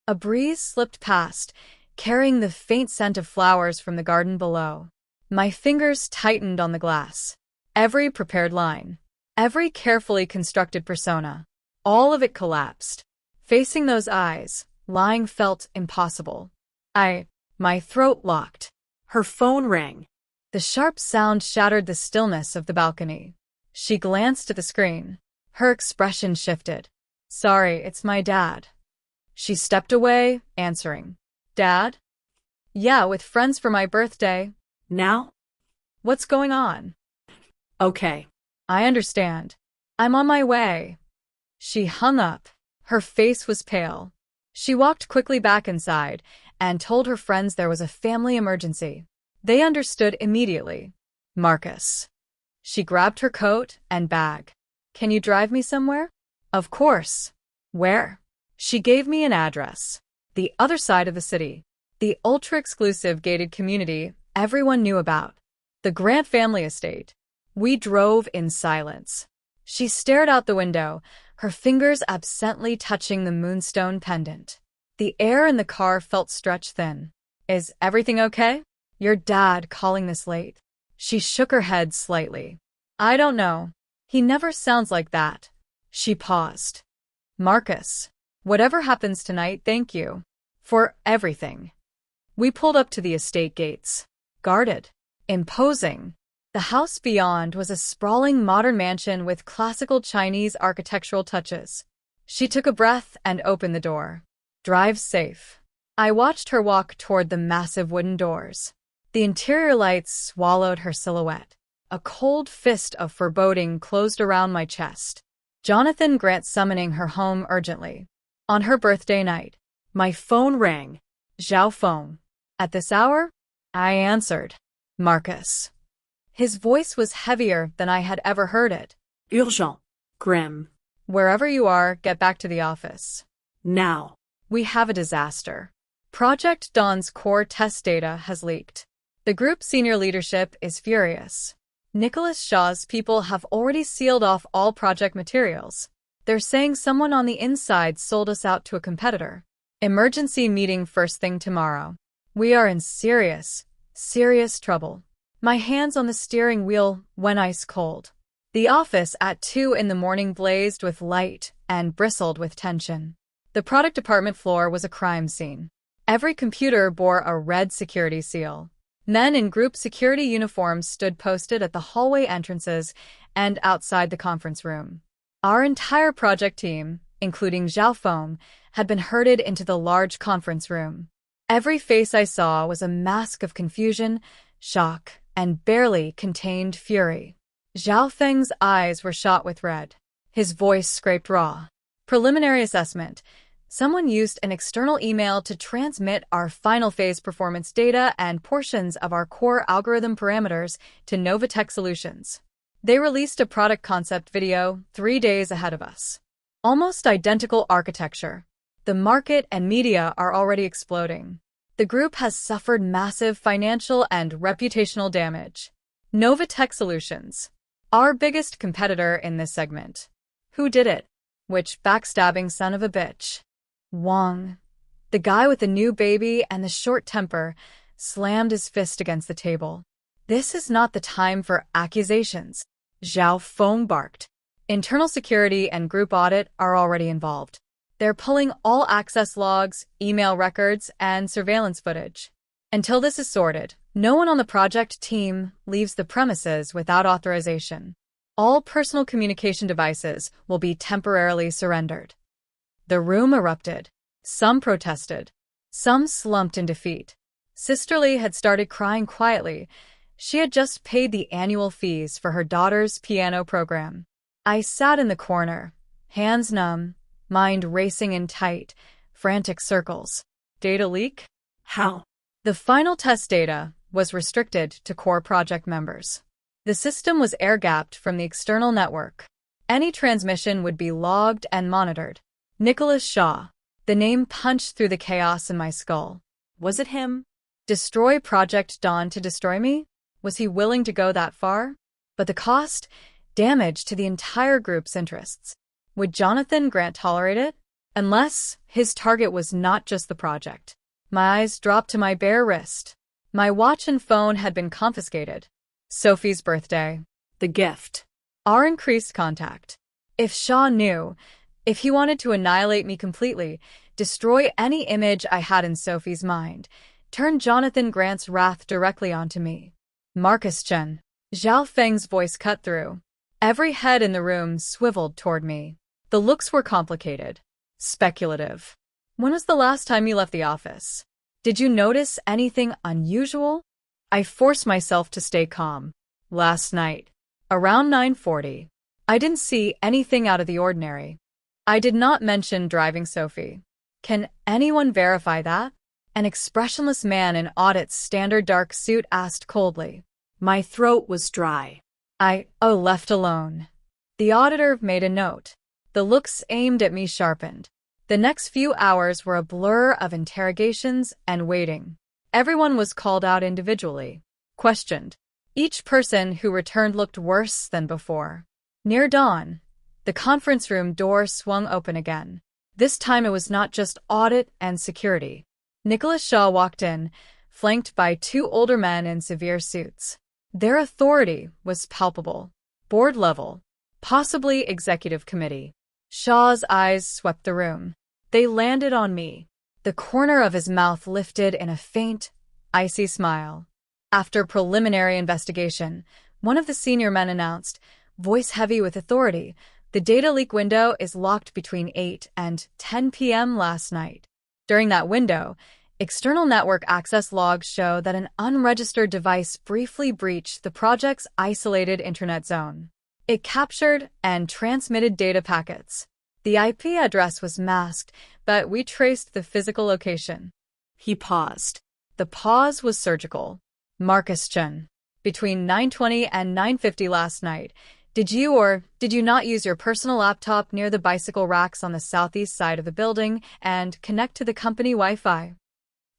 A breeze slipped past, carrying the faint scent of flowers from the garden below. My fingers tightened on the glass. Every prepared line, every carefully constructed persona, all of it collapsed. Facing those eyes, lying felt impossible. My throat locked. Her phone rang. The sharp sound shattered the stillness of the balcony. She glanced at the screen. Her expression shifted. "Sorry, it's my dad." She stepped away, answering. "Dad?" "Yeah, with friends for my birthday." Now? "What's going on?" Okay. "I understand. I'm on my way." She hung up. Her face was pale. She walked quickly back inside and told her friends there was a family emergency. They understood immediately. "Marcus." She grabbed her coat and bag. "Can you drive me somewhere?" "Of course." "Where?" She gave me an address. The other side of the city. The ultra-exclusive gated community everyone knew about. The Grant family estate. We drove in silence. She stared out the window, her fingers absently touching the moonstone pendant. The air in the car felt stretched thin. "Is everything okay? Your dad calling this late?" She shook her head slightly. "I don't know. He never sounds like that." She paused. "Marcus, whatever happens tonight, thank you. For everything." We pulled up to the estate gates. Guarded. Imposing. The house beyond was a sprawling modern mansion with classical Chinese architectural touches. She took a breath and opened the door. "Drive safe." I watched her walk toward the massive wooden doors. The interior lights swallowed her silhouette. A cold fist of foreboding closed around my chest. Jonathan Grant summoning her home urgently. On her birthday night. My phone rang. Zhao Feng. At this hour? I answered. "Marcus." His voice was heavier than I had ever heard it. Urgent. Grim. "Wherever you are, get back to the office. Now. We have a disaster." Project Dawn's core test data has leaked. The group's senior leadership is furious. Nicholas Shaw's people have already sealed off all project materials. They're saying someone on the inside sold us out to a competitor. Emergency meeting first thing tomorrow. We are in serious trouble. My hands on the steering wheel went ice cold. The office at 2 in the morning blazed with light and bristled with tension. The product department floor was a crime scene. Every computer bore a red security seal. Men in group security uniforms stood posted at the hallway entrances and outside the conference room. Our entire project team, including Zhao Feng, had been herded into the large conference room. Every face I saw was a mask of confusion, shock, and barely contained fury. Zhao Feng's eyes were shot with red. His voice scraped raw. Preliminary assessment. Someone used an external email to transmit our final phase performance data and portions of our core algorithm parameters to Novatech Solutions. They released a product concept video 3 days ahead of us. Almost identical architecture. The market and media are already exploding. The group has suffered massive financial and reputational damage. Novatech Solutions. Our biggest competitor in this segment. Who did it? Which backstabbing son of a bitch? Wang, the guy with the new baby and the short temper, slammed his fist against the table. This is not the time for accusations, Zhao Feng barked. Internal security and group audit are already involved. They're pulling all access logs, email records, and surveillance footage. Until this is sorted, no one on the project team leaves the premises without authorization. All personal communication devices will be temporarily surrendered. The room erupted. Some protested. Some slumped in defeat. Sisterly had started crying quietly. She had just paid the annual fees for her daughter's piano program. I sat in the corner, hands numb, mind racing in tight, frantic circles. Data leak? How? The final test data was restricted to core project members. The system was air-gapped from the external network. Any transmission would be logged and monitored. Nicholas Shaw. The name punched through the chaos in my skull. Was it him? Destroy Project Dawn to destroy me? Was he willing to go that far? But the cost? Damage to the entire group's interests. Would Jonathan Grant tolerate it? Unless his target was not just the project. My eyes dropped to my bare wrist. My watch and phone had been confiscated. Sophie's birthday. The gift. Our increased contact. If Shaw knew, if he wanted to annihilate me completely, destroy any image I had in Sophie's mind, turn Jonathan Grant's wrath directly onto me. Marcus Chen. Zhao Feng's voice cut through. Every head in the room swiveled toward me. The looks were complicated. Speculative. When was the last time you left the office? Did you notice anything unusual? I forced myself to stay calm. Last night, around 9:40, I didn't see anything out of the ordinary. I did not mention driving Sophie. Can anyone verify that? An expressionless man in Audit's standard dark suit asked coldly. My throat was dry. Left alone. The auditor made a note. The looks aimed at me sharpened. The next few hours were a blur of interrogations and waiting. Everyone was called out individually, questioned. Each person who returned looked worse than before. Near dawn, the conference room door swung open again. This time it was not just audit and security. Nicholas Shaw walked in, flanked by 2 older men in severe suits. Their authority was palpable. Board level, possibly executive committee. Shaw's eyes swept the room. They landed on me. The corner of his mouth lifted in a faint, icy smile. After preliminary investigation, one of the senior men announced, voice heavy with authority, the data leak window is locked between 8 and 10 p.m. last night. During that window, external network access logs show that an unregistered device briefly breached the project's isolated internet zone. It captured and transmitted data packets. The IP address was masked, but we traced the physical location. He paused. The pause was surgical. Marcus Chen. Between 9:20 and 9:50 last night, did you or did you not use your personal laptop near the bicycle racks on the southeast side of the building and connect to the company Wi-Fi?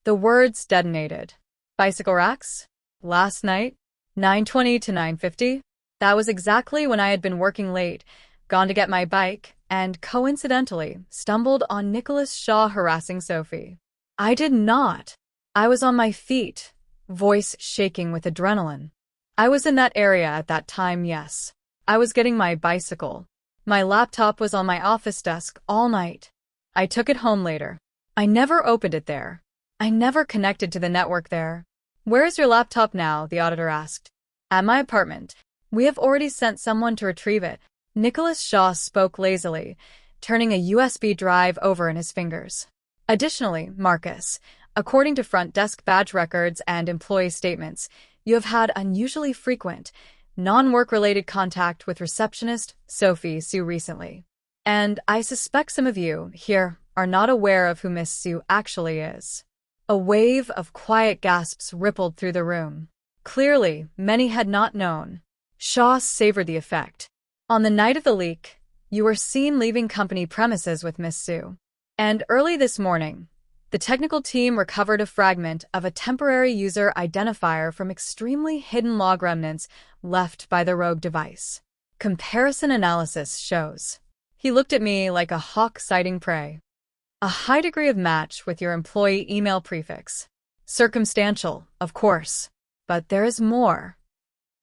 The words detonated. Bicycle racks? Last night? 9:20 to 9:50? That was exactly when I had been working late, gone to get my bike, and coincidentally stumbled on Nicholas Shaw harassing Sophie. I did not. I was on my feet, voice shaking with adrenaline. I was in that area at that time, yes. I was getting my bicycle. My laptop was on my office desk all night. I took it home later. I never opened it there. I never connected to the network there. Where is your laptop now? The auditor asked. At my apartment. We have already sent someone to retrieve it. Nicholas Shaw spoke lazily, turning a USB drive over in his fingers. Additionally, Marcus, according to front desk badge records and employee statements, you have had unusually frequent, non-work-related contact with receptionist Sophie Sue recently. And I suspect some of you here are not aware of who Miss Sue actually is. A wave of quiet gasps rippled through the room. Clearly, many had not known. Shaw savored the effect. On the night of the leak, you were seen leaving company premises with Miss Sue. And early this morning, the technical team recovered a fragment of a temporary user identifier from extremely hidden log remnants left by the rogue device. Comparison analysis shows. He looked at me like a hawk sighting prey. A high degree of match with your employee email prefix. Circumstantial, of course, but there is more.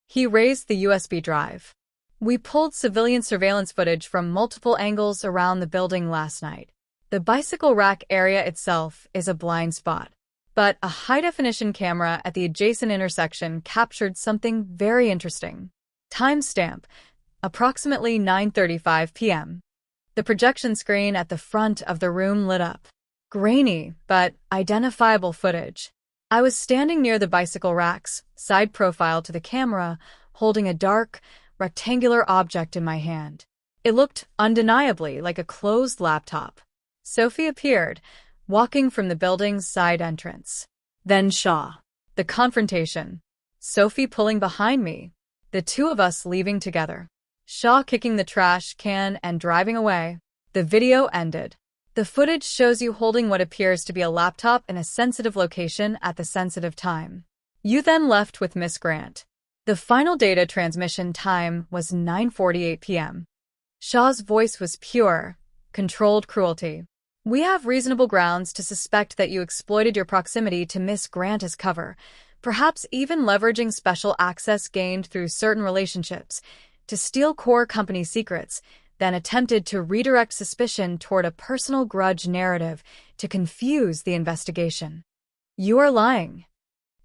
He raised the USB drive. We pulled civilian surveillance footage from multiple angles around the building last night. The bicycle rack area itself is a blind spot, but a high-definition camera at the adjacent intersection captured something very interesting. Timestamp, approximately 9:35 p.m. The projection screen at the front of the room lit up. Grainy, but identifiable footage. I was standing near the bicycle racks, side profile to the camera, holding a dark, rectangular object in my hand. It looked undeniably like a closed laptop. Sophie appeared, walking from the building's side entrance. Then Shaw. The confrontation. Sophie pulling behind me. The two of us leaving together. Shaw kicking the trash can and driving away. The video ended. The footage shows you holding what appears to be a laptop in a sensitive location at the sensitive time. You then left with Miss Grant. The final data transmission time was 9:48 p.m. Shaw's voice was pure, controlled cruelty. We have reasonable grounds to suspect that you exploited your proximity to Miss Grant as cover, perhaps even leveraging special access gained through certain relationships to steal core company secrets, then attempted to redirect suspicion toward a personal grudge narrative to confuse the investigation. You are lying.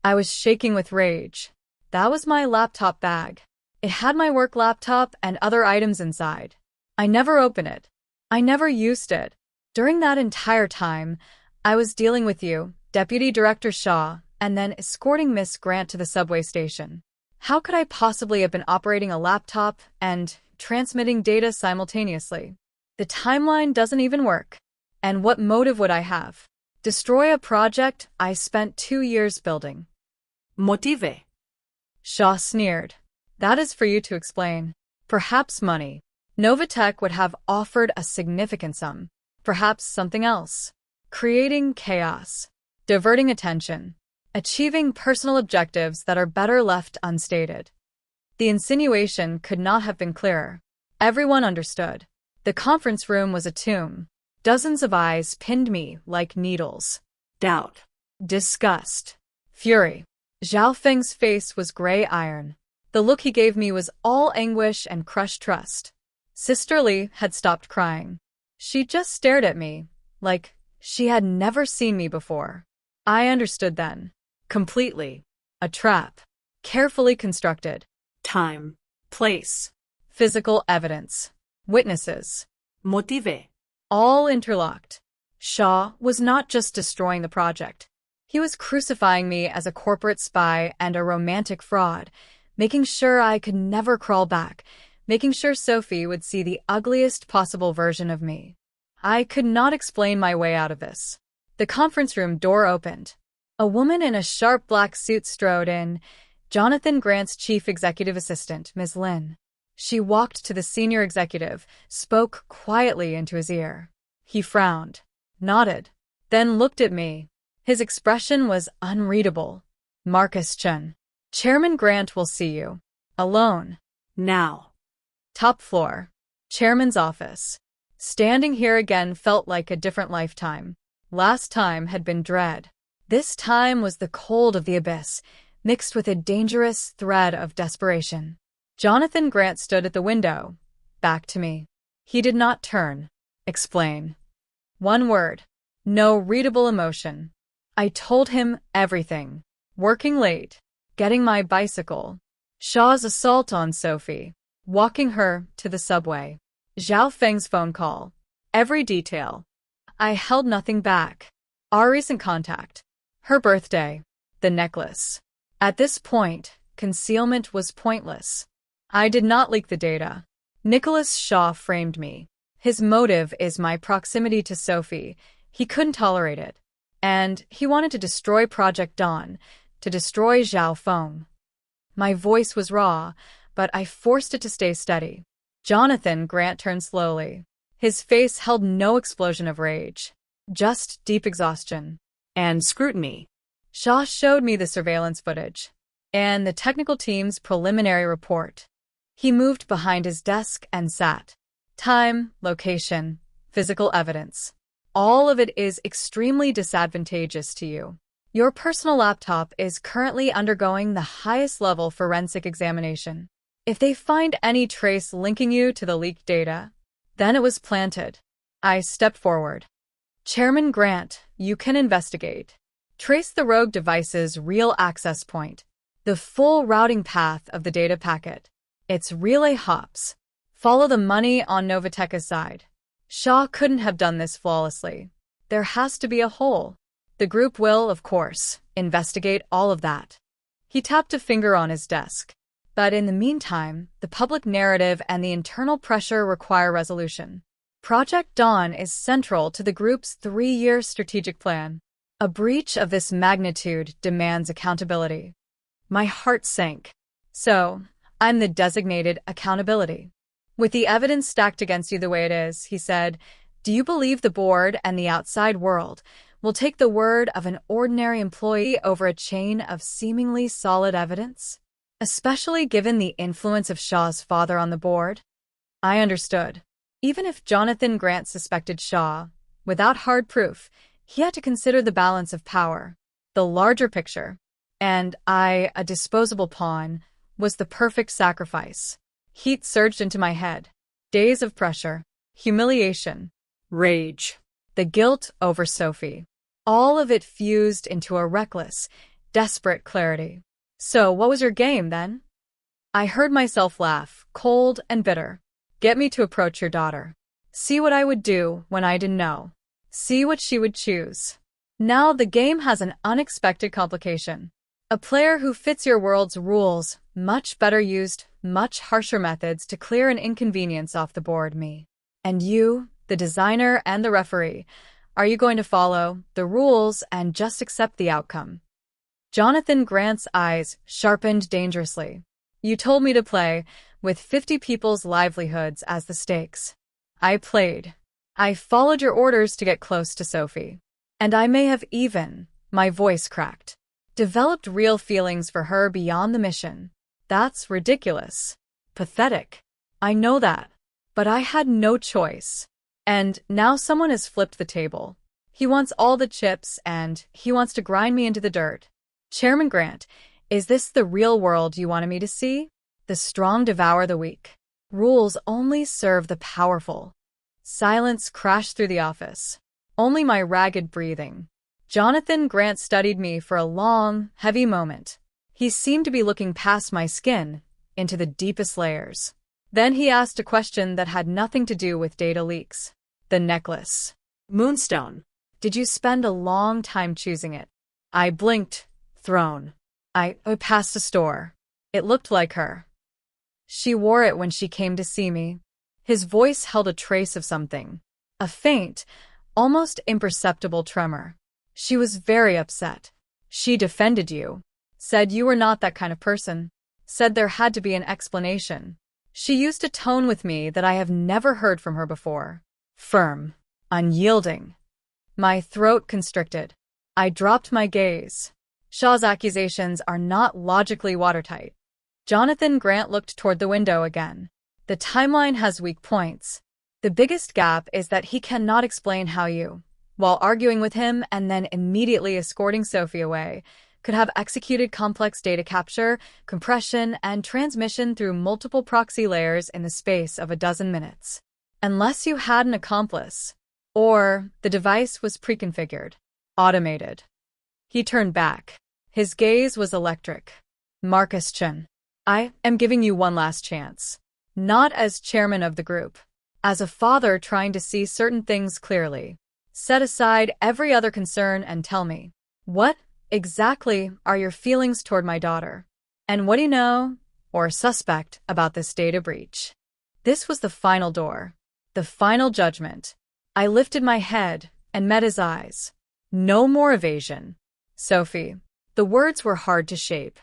I was shaking with rage. That was my laptop bag. It had my work laptop and other items inside. I never opened it. I never used it. During that entire time, I was dealing with you, Deputy Director Shaw, and then escorting Miss Grant to the subway station. How could I possibly have been operating a laptop and transmitting data simultaneously? The timeline doesn't even work. And what motive would I have? Destroy a project I spent 2 years building. Motive. Shaw sneered. That is for you to explain. Perhaps money. Novatech would have offered a significant sum. Perhaps something else. Creating chaos. Diverting attention. Achieving personal objectives that are better left unstated. The insinuation could not have been clearer. Everyone understood. The conference room was a tomb. Dozens of eyes pinned me like needles. Doubt. Disgust. Fury. Zhao Feng's face was gray iron. The look he gave me was all anguish and crushed trust. Sister Li had stopped crying. She just stared at me, like she had never seen me before. I understood then. Completely. A trap. Carefully constructed. Time. Place. Physical evidence. Witnesses. Motive. All interlocked. Shaw was not just destroying the project. He was crucifying me as a corporate spy and a romantic fraud, making sure I could never crawl back, making sure Sophie would see the ugliest possible version of me. I could not explain my way out of this. The conference room door opened. A woman in a sharp black suit strode in, Jonathan Grant's chief executive assistant, Ms. Lin. She walked to the senior executive, spoke quietly into his ear. He frowned, nodded, then looked at me. His expression was unreadable. Marcus Chun. Chairman Grant will see you. Alone. Now. Top floor. Chairman's office. Standing here again felt like a different lifetime. Last time had been dread. This time was the cold of the abyss, mixed with a dangerous thread of desperation. Jonathan Grant stood at the window, back to me. He did not turn. Explain. One word. No readable emotion. I told him everything. Working late. Getting my bicycle. Shaw's assault on Sophie. Walking her to the subway. Zhao Feng's phone call. Every detail. I held nothing back. Our recent contact. Her birthday. The necklace. At this point, concealment was pointless. I did not leak the data. Nicholas Shaw framed me. His motive is my proximity to Sophie. He couldn't tolerate it. And he wanted to destroy Project Dawn, to destroy Zhao Feng. My voice was raw, but I forced it to stay steady. Jonathan Grant turned slowly. His face held no explosion of rage, just deep exhaustion. And scrutiny. Shaw showed me the surveillance footage and the technical team's preliminary report. He moved behind his desk and sat. Time, location, physical evidence. All of it is extremely disadvantageous to you. Your personal laptop is currently undergoing the highest level forensic examination. If they find any trace linking you to the leaked data, then it was planted. I stepped forward. Chairman Grant, you can investigate. Trace the rogue device's real access point, the full routing path of the data packet, its relay hops. Follow the money on Novateka's side. Shaw couldn't have done this flawlessly. There has to be a hole. The group will, of course, investigate all of that. He tapped a finger on his desk. But in the meantime, the public narrative and the internal pressure require resolution. Project Dawn is central to the group's 3-year strategic plan. A breach of this magnitude demands accountability. My heart sank. So, I'm the designated accountability. With the evidence stacked against you the way it is, he said, do you believe the board and the outside world will take the word of an ordinary employee over a chain of seemingly solid evidence? Especially given the influence of Shaw's father on the board? I understood. Even if Jonathan Grant suspected Shaw, without hard proof, he had to consider the balance of power, the larger picture. And I, a disposable pawn, was the perfect sacrifice. Heat surged into my head. Days of pressure, humiliation, Rage. the guilt over Sophie. All of it fused into a reckless, desperate clarity. So, what was your game, then? I heard myself laugh, cold and bitter. Get me to approach your daughter. See what I would do when I didn't know. See what she would choose. Now the game has an unexpected complication. A player who fits your world's rules much better used much harsher methods to clear an inconvenience off the board, me. And you, the designer and the referee, are you going to follow the rules and just accept the outcome? Jonathan Grant's eyes sharpened dangerously. You told me to play with 50 people's livelihoods as the stakes. I played. I followed your orders to get close to Sophie. And I may have even, my voice cracked, developed real feelings for her beyond the mission. That's ridiculous. Pathetic. I know that. But I had no choice. And now someone has flipped the table. He wants all the chips and he wants to grind me into the dirt. Chairman Grant, is this the real world you wanted me to see? The strong devour the weak. Rules only serve the powerful. Silence crashed through the office. Only my ragged breathing. Jonathan Grant studied me for a long, heavy moment. He seemed to be looking past my skin, into the deepest layers. Then he asked a question that had nothing to do with data leaks. The necklace. Moonstone. Did you spend a long time choosing it? I blinked, thrown. I passed a store. It looked like her. She wore it when she came to see me. His voice held a trace of something. A faint, almost imperceptible tremor. She was very upset. She defended you. Said you were not that kind of person. Said there had to be an explanation. She used a tone with me that I have never heard from her before. Firm. Unyielding. My throat constricted. I dropped my gaze. Shaw's accusations are not logically watertight. Jonathan Grant looked toward the window again. The timeline has weak points. The biggest gap is that he cannot explain how you, while arguing with him and then immediately escorting Sophie away, could have executed complex data capture, compression, and transmission through multiple proxy layers in the space of a dozen minutes. Unless you had an accomplice. Or the device was preconfigured. Automated. He turned back. His gaze was electric. Marcus Chen, I am giving you one last chance. Not as chairman of the group. As a father trying to see certain things clearly. Set aside every other concern and tell me, what exactly are your feelings toward my daughter? And what do you know, or suspect, about this data breach? This was the final door. The final judgment. I lifted my head and met his eyes. No more evasion. Sophie, the words were hard to shape.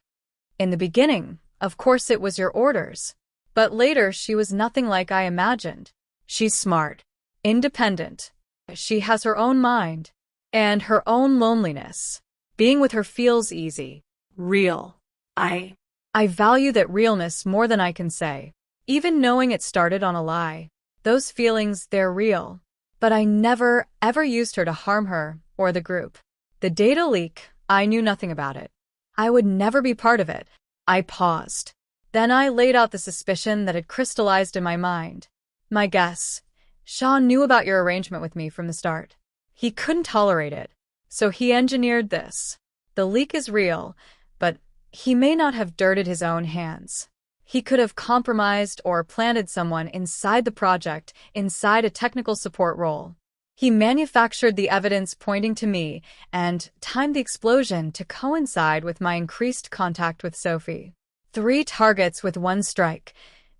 In the beginning, of course it was your orders. But later she was nothing like I imagined. She's smart. Independent. She has her own mind. And her own loneliness. Being with her feels easy. Real. I value that realness more than I can say. Even knowing it started on a lie. Those feelings, they're real. But I never, ever used her to harm her or the group. The data leak, I knew nothing about it. I would never be part of it. I paused. Then I laid out the suspicion that had crystallized in my mind. My guess. Shaw knew about your arrangement with me from the start. He couldn't tolerate it. So he engineered this. The leak is real, but he may not have dirted his own hands. He could have compromised or planted someone inside the project, inside a technical support role. He manufactured the evidence pointing to me and timed the explosion to coincide with my increased contact with Sophie. 3 targets with 1 strike.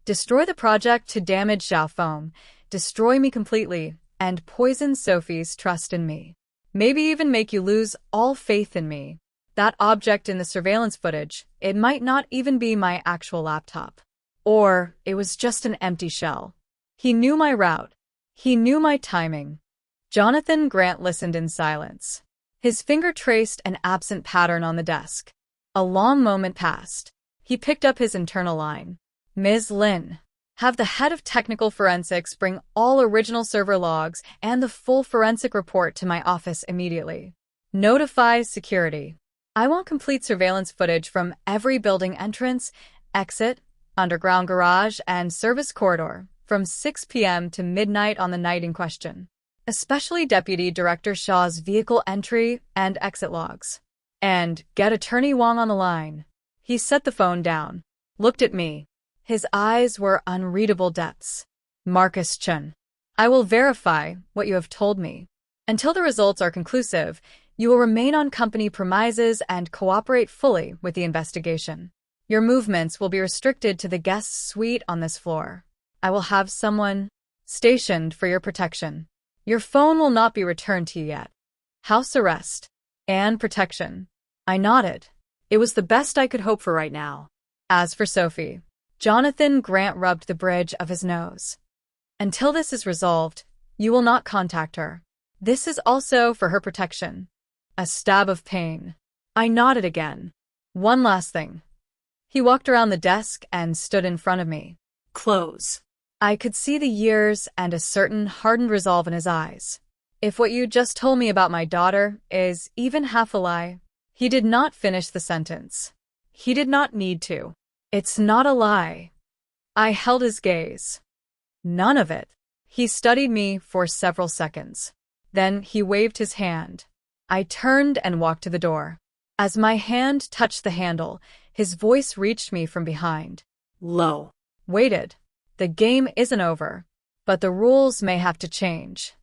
Destroy the project to damage Xiao Foam, destroy me completely, and poison Sophie's trust in me. Maybe even make you lose all faith in me. That object in the surveillance footage, it might not even be my actual laptop. Or it was just an empty shell. He knew my route. He knew my timing. Jonathan Grant listened in silence. His finger traced an absent pattern on the desk. A long moment passed. He picked up his internal line. Ms. Lin, have the head of technical forensics bring all original server logs and the full forensic report to my office immediately. Notify security. I want complete surveillance footage from every building entrance, exit, underground garage, and service corridor from 6 p.m. to midnight on the night in question. Especially Deputy Director Shaw's vehicle entry and exit logs. And get Attorney Wong on the line. He set the phone down, looked at me. His eyes were unreadable depths. Marcus Chen, I will verify what you have told me. Until the results are conclusive, you will remain on company premises and cooperate fully with the investigation. Your movements will be restricted to the guest suite on this floor. I will have someone stationed for your protection. Your phone will not be returned to you yet. House arrest and protection. I nodded. It was the best I could hope for right now. As for Sophie, Jonathan Grant rubbed the bridge of his nose. Until this is resolved, you will not contact her. This is also for her protection. A stab of pain. I nodded again. One last thing. He walked around the desk and stood in front of me. Close. I could see the years and a certain hardened resolve in his eyes. If what you just told me about my daughter is even half a lie. He did not finish the sentence. He did not need to. It's not a lie. I held his gaze. None of it. He studied me for several seconds. Then he waved his hand. I turned and walked to the door. As my hand touched the handle, his voice reached me from behind. Low. Waited. The game isn't over, but the rules may have to change.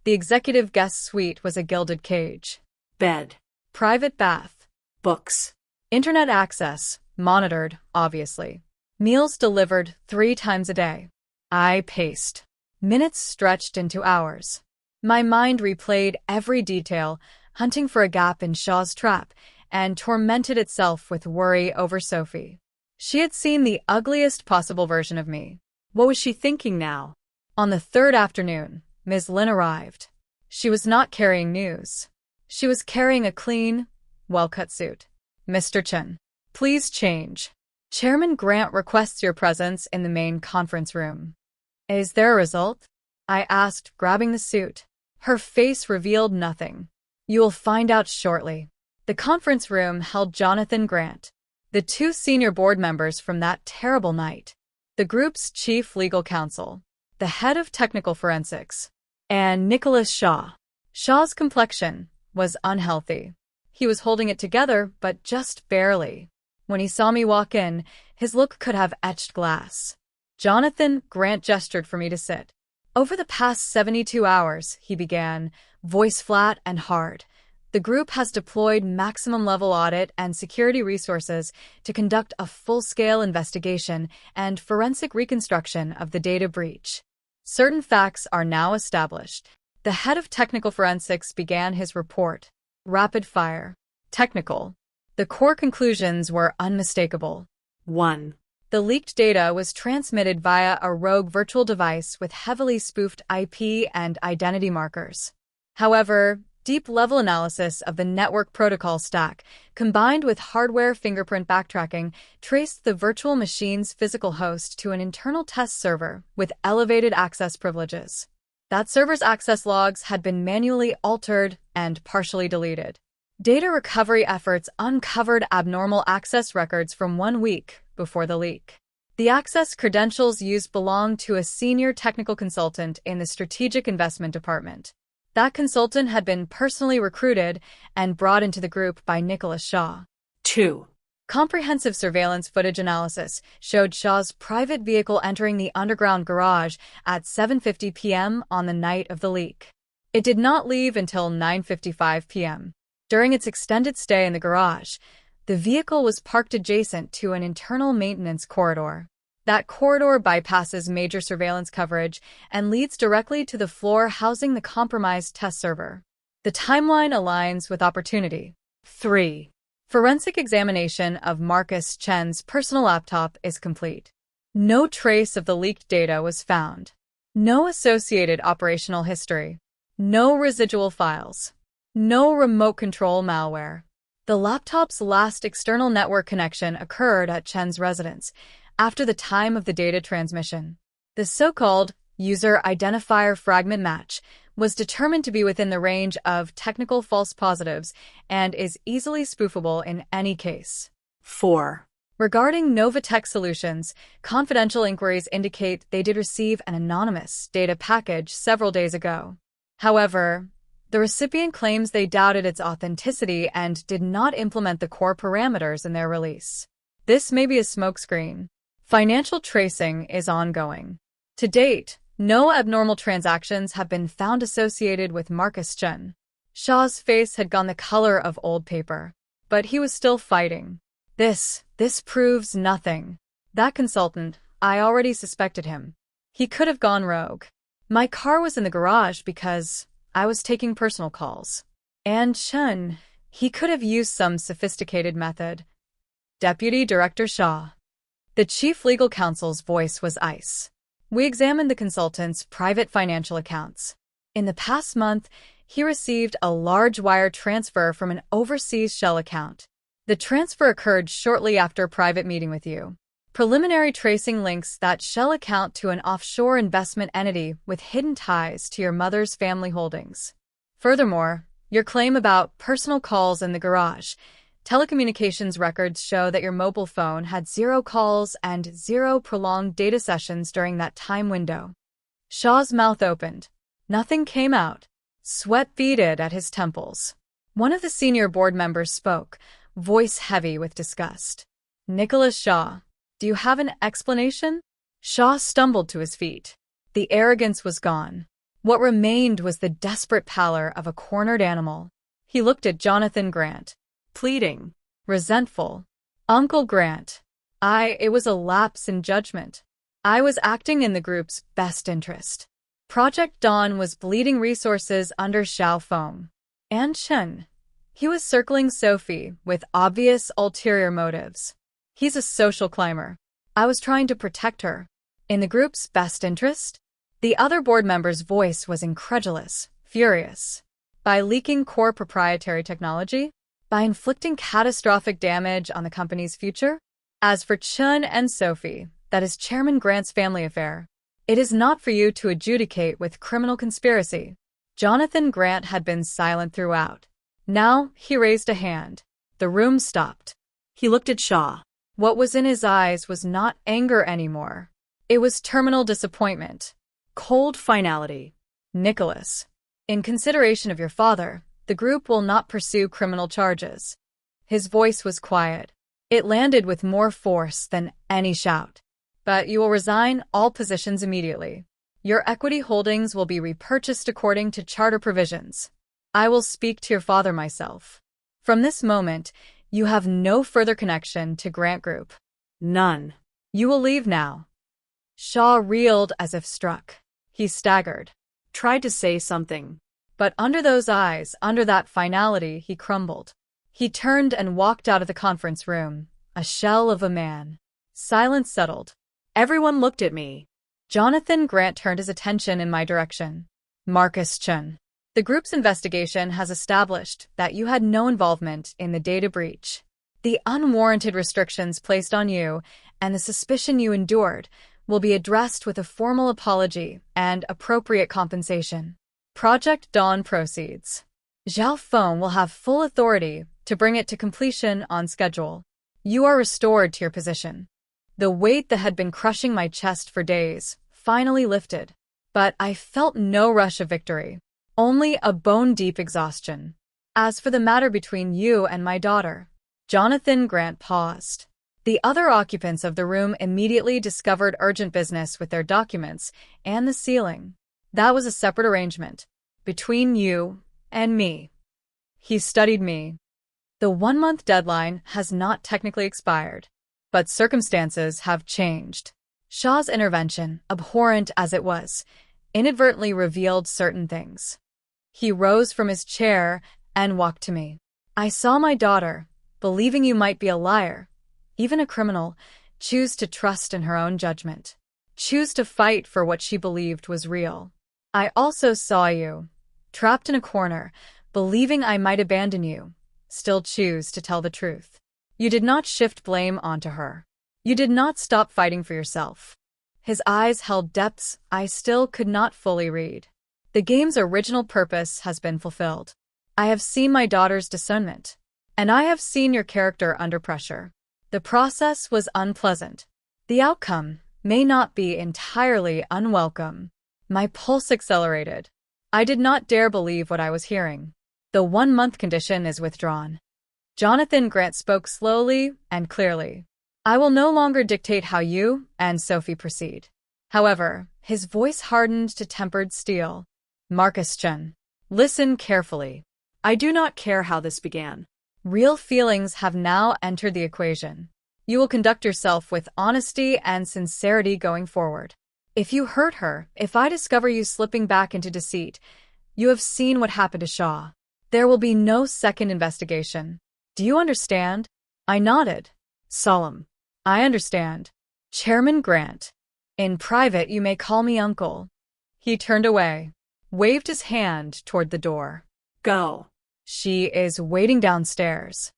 The executive guest suite was a gilded cage. Bed. Private bath. Books. Internet access, monitored, obviously. Meals delivered 3 times a day. I paced. Minutes stretched into hours. My mind replayed every detail, hunting for a gap in Shaw's trap, and tormented itself with worry over Sophie. She had seen the ugliest possible version of me. What was she thinking now? On the 3rd afternoon, Ms. Lin arrived. She was not carrying news. She was carrying a clean, well-cut suit. Mr. Chen, please change. Chairman Grant requests your presence in the main conference room. Is there a result? I asked, grabbing the suit. Her face revealed nothing. You will find out shortly. The conference room held Jonathan Grant, the two senior board members from that terrible night, the group's chief legal counsel, the head of technical forensics, and Nicholas Shaw. Shaw's complexion was unhealthy. He was holding it together, but just barely. When he saw me walk in, his look could have etched glass. Jonathan Grant gestured for me to sit. Over the past 72 hours, he began, voice flat and hard, the group has deployed maximum-level audit and security resources to conduct a full-scale investigation and forensic reconstruction of the data breach. Certain facts are now established. The head of technical forensics began his report. Rapid fire. Technical. The core conclusions were unmistakable. 1. The leaked data was transmitted via a rogue virtual device with heavily spoofed IP and identity markers. However, deep-level analysis of the network protocol stack, combined with hardware fingerprint backtracking, traced the virtual machine's physical host to an internal test server with elevated access privileges. That server's access logs had been manually altered and partially deleted. Data recovery efforts uncovered abnormal access records from 1 week before the leak. The access credentials used belonged to a senior technical consultant in the Strategic Investment Department. That consultant had been personally recruited and brought into the group by Nicholas Shaw. 2. Comprehensive surveillance footage analysis showed Shaw's private vehicle entering the underground garage at 7:50 p.m. on the night of the leak. It did not leave until 9:55 p.m. During its extended stay in the garage, the vehicle was parked adjacent to an internal maintenance corridor. That corridor bypasses major surveillance coverage and leads directly to the floor housing the compromised test server. The timeline aligns with opportunity. 3. Forensic examination of Marcus Chen's personal laptop is complete. No trace of the leaked data was found. No associated operational history. No residual files. No remote control malware. The laptop's last external network connection occurred at Chen's residence, after the time of the data transmission. The so-called user identifier fragment match was determined to be within the range of technical false positives and is easily spoofable in any case. 4. Regarding Novatech Solutions, confidential inquiries indicate they did receive an anonymous data package several days ago. However, the recipient claims they doubted its authenticity and did not implement the core parameters in their release. This may be a smokescreen. Financial tracing is ongoing. To date, no abnormal transactions have been found associated with Marcus Chen. Shaw's face had gone the color of old paper, but he was still fighting. This proves nothing. That consultant, I already suspected him. He could have gone rogue. My car was in the garage because I was taking personal calls. And Chen, he could have used some sophisticated method. Deputy Director Shaw. The chief legal counsel's voice was ice. We examined the consultant's private financial accounts. In the past month, he received a large wire transfer from an overseas shell account. The transfer occurred shortly after a private meeting with you. Preliminary tracing links that shell account to an offshore investment entity with hidden ties to your mother's family holdings. Furthermore, your claim about personal calls in the garage. Telecommunications records show that your mobile phone had 0 calls and 0 prolonged data sessions during that time window. Shaw's mouth opened. Nothing came out. Sweat beaded at his temples. One of the senior board members spoke, voice heavy with disgust. Nicholas Shaw, do you have an explanation? Shaw stumbled to his feet. The arrogance was gone. What remained was the desperate pallor of a cornered animal. He looked at Jonathan Grant. Pleading, resentful. Uncle Grant, it was a lapse in judgment. I was acting in the group's best interest. Project Dawn was bleeding resources under Xiao Feng. And Chen, he was circling Sophie with obvious ulterior motives. He's a social climber. I was trying to protect her. In the group's best interest? The other board member's voice was incredulous, furious. By leaking core proprietary technology? By inflicting catastrophic damage on the company's future? As for Chun and Sophie, that is Chairman Grant's family affair. It is not for you to adjudicate with criminal conspiracy. Jonathan Grant had been silent throughout. Now he raised a hand. The room stopped. He looked at Shaw. What was in his eyes was not anger anymore. It was terminal disappointment. Cold finality. Nicholas, in consideration of your father, the group will not pursue criminal charges. His voice was quiet. It landed with more force than any shout. But you will resign all positions immediately. Your equity holdings will be repurchased according to charter provisions. I will speak to your father myself. From this moment, you have no further connection to Grant Group. None. You will leave now. Shaw reeled as if struck. He staggered. Tried to say something. But under those eyes, under that finality, he crumbled. He turned and walked out of the conference room, a shell of a man. Silence settled. Everyone looked at me. Jonathan Grant turned his attention in my direction. Marcus Chun. The group's investigation has established that you had no involvement in the data breach. The unwarranted restrictions placed on you and the suspicion you endured will be addressed with a formal apology and appropriate compensation. Project Dawn proceeds. Zhao Feng will have full authority to bring it to completion on schedule. You are restored to your position. The weight that had been crushing my chest for days finally lifted, but I felt no rush of victory, only a bone-deep exhaustion. As for the matter between you and my daughter, Jonathan Grant paused. The other occupants of the room immediately discovered urgent business with their documents and the ceiling. That was a separate arrangement between you and me. He studied me. The 1-month deadline has not technically expired, but circumstances have changed. Shaw's intervention, abhorrent as it was, inadvertently revealed certain things. He rose from his chair and walked to me. I saw my daughter, believing you might be a liar, even a criminal, choose to trust in her own judgment, choose to fight for what she believed was real. I also saw you, trapped in a corner, believing I might abandon you, still choose to tell the truth. You did not shift blame onto her. You did not stop fighting for yourself. His eyes held depths I still could not fully read. The game's original purpose has been fulfilled. I have seen my daughter's discernment, and I have seen your character under pressure. The process was unpleasant. The outcome may not be entirely unwelcome. My pulse accelerated. I did not dare believe what I was hearing. The 1-month condition is withdrawn. Jonathan Grant spoke slowly and clearly. I will no longer dictate how you and Sophie proceed. However, his voice hardened to tempered steel. Marcus Chun, listen carefully. I do not care how this began. Real feelings have now entered the equation. You will conduct yourself with honesty and sincerity going forward. If you hurt her, if I discover you slipping back into deceit, you have seen what happened to Shaw. There will be no second investigation. Do you understand? I nodded. Solemn. I understand. Chairman Grant. In private, you may call me uncle. He turned away, waved his hand toward the door. Go. She is waiting downstairs.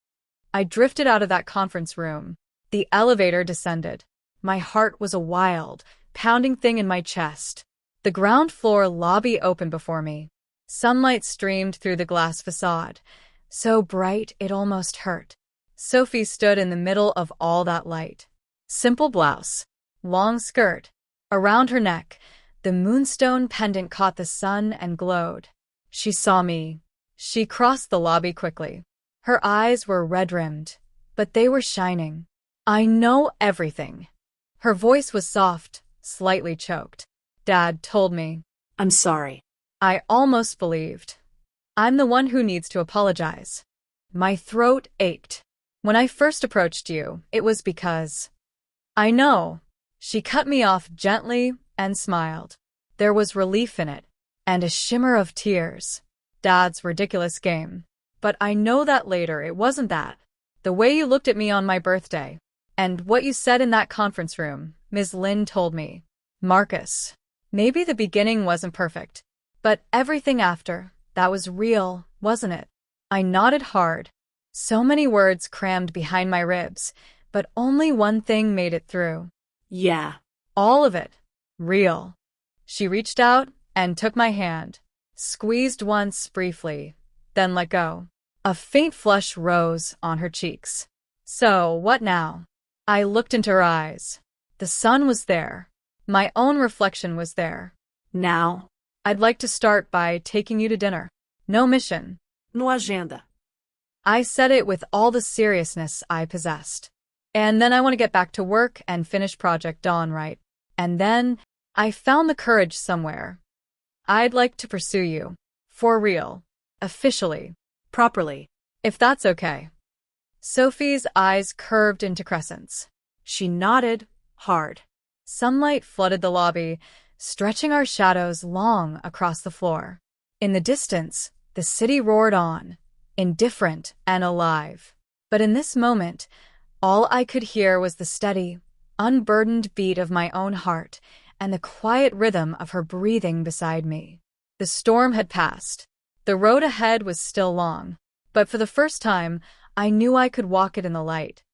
I drifted out of that conference room. The elevator descended. My heart was a wild, pounding thing in my chest. The ground floor lobby opened before me. Sunlight streamed through the glass facade, so bright it almost hurt. Sophie stood in the middle of all that light. Simple blouse, long skirt. Around her neck, the moonstone pendant caught the sun and glowed. She saw me. She crossed the lobby quickly. Her eyes were red-rimmed, but they were shining. I know everything. Her voice was soft, slightly choked. Dad told me. I'm sorry. I almost believed. I'm the one who needs to apologize. My throat ached. When I first approached you, it was because... I know. She cut me off gently and smiled. There was relief in it, and a shimmer of tears. Dad's ridiculous game. But I know that later it wasn't that. The way you looked at me on my birthday, and what you said in that conference room, Ms. Lin told me. Marcus, maybe the beginning wasn't perfect, but everything after, That was real, wasn't it? I nodded hard. So many words crammed behind my ribs, but only one thing made it through. Yeah. All of it. Real. She reached out and took my hand, squeezed once briefly, then let go. A faint flush rose on her cheeks. So, what now? I looked into her eyes. The sun was there. My own reflection was there. Now? I'd like to start by taking you to dinner. No mission. No agenda. I said it with all the seriousness I possessed. And then I want to get back to work and finish Project Dawn right. And then I found the courage somewhere. I'd like to pursue you. For real. Officially. Properly. If that's okay. Sophie's eyes curved into crescents. She nodded hard. Sunlight flooded the lobby, stretching our shadows long across the floor. In the distance, the city roared on, indifferent and alive. But in this moment, all I could hear was the steady, unburdened beat of my own heart and the quiet rhythm of her breathing beside me. The storm had passed. The road ahead was still long, but for the first time, I knew I could walk it in the light.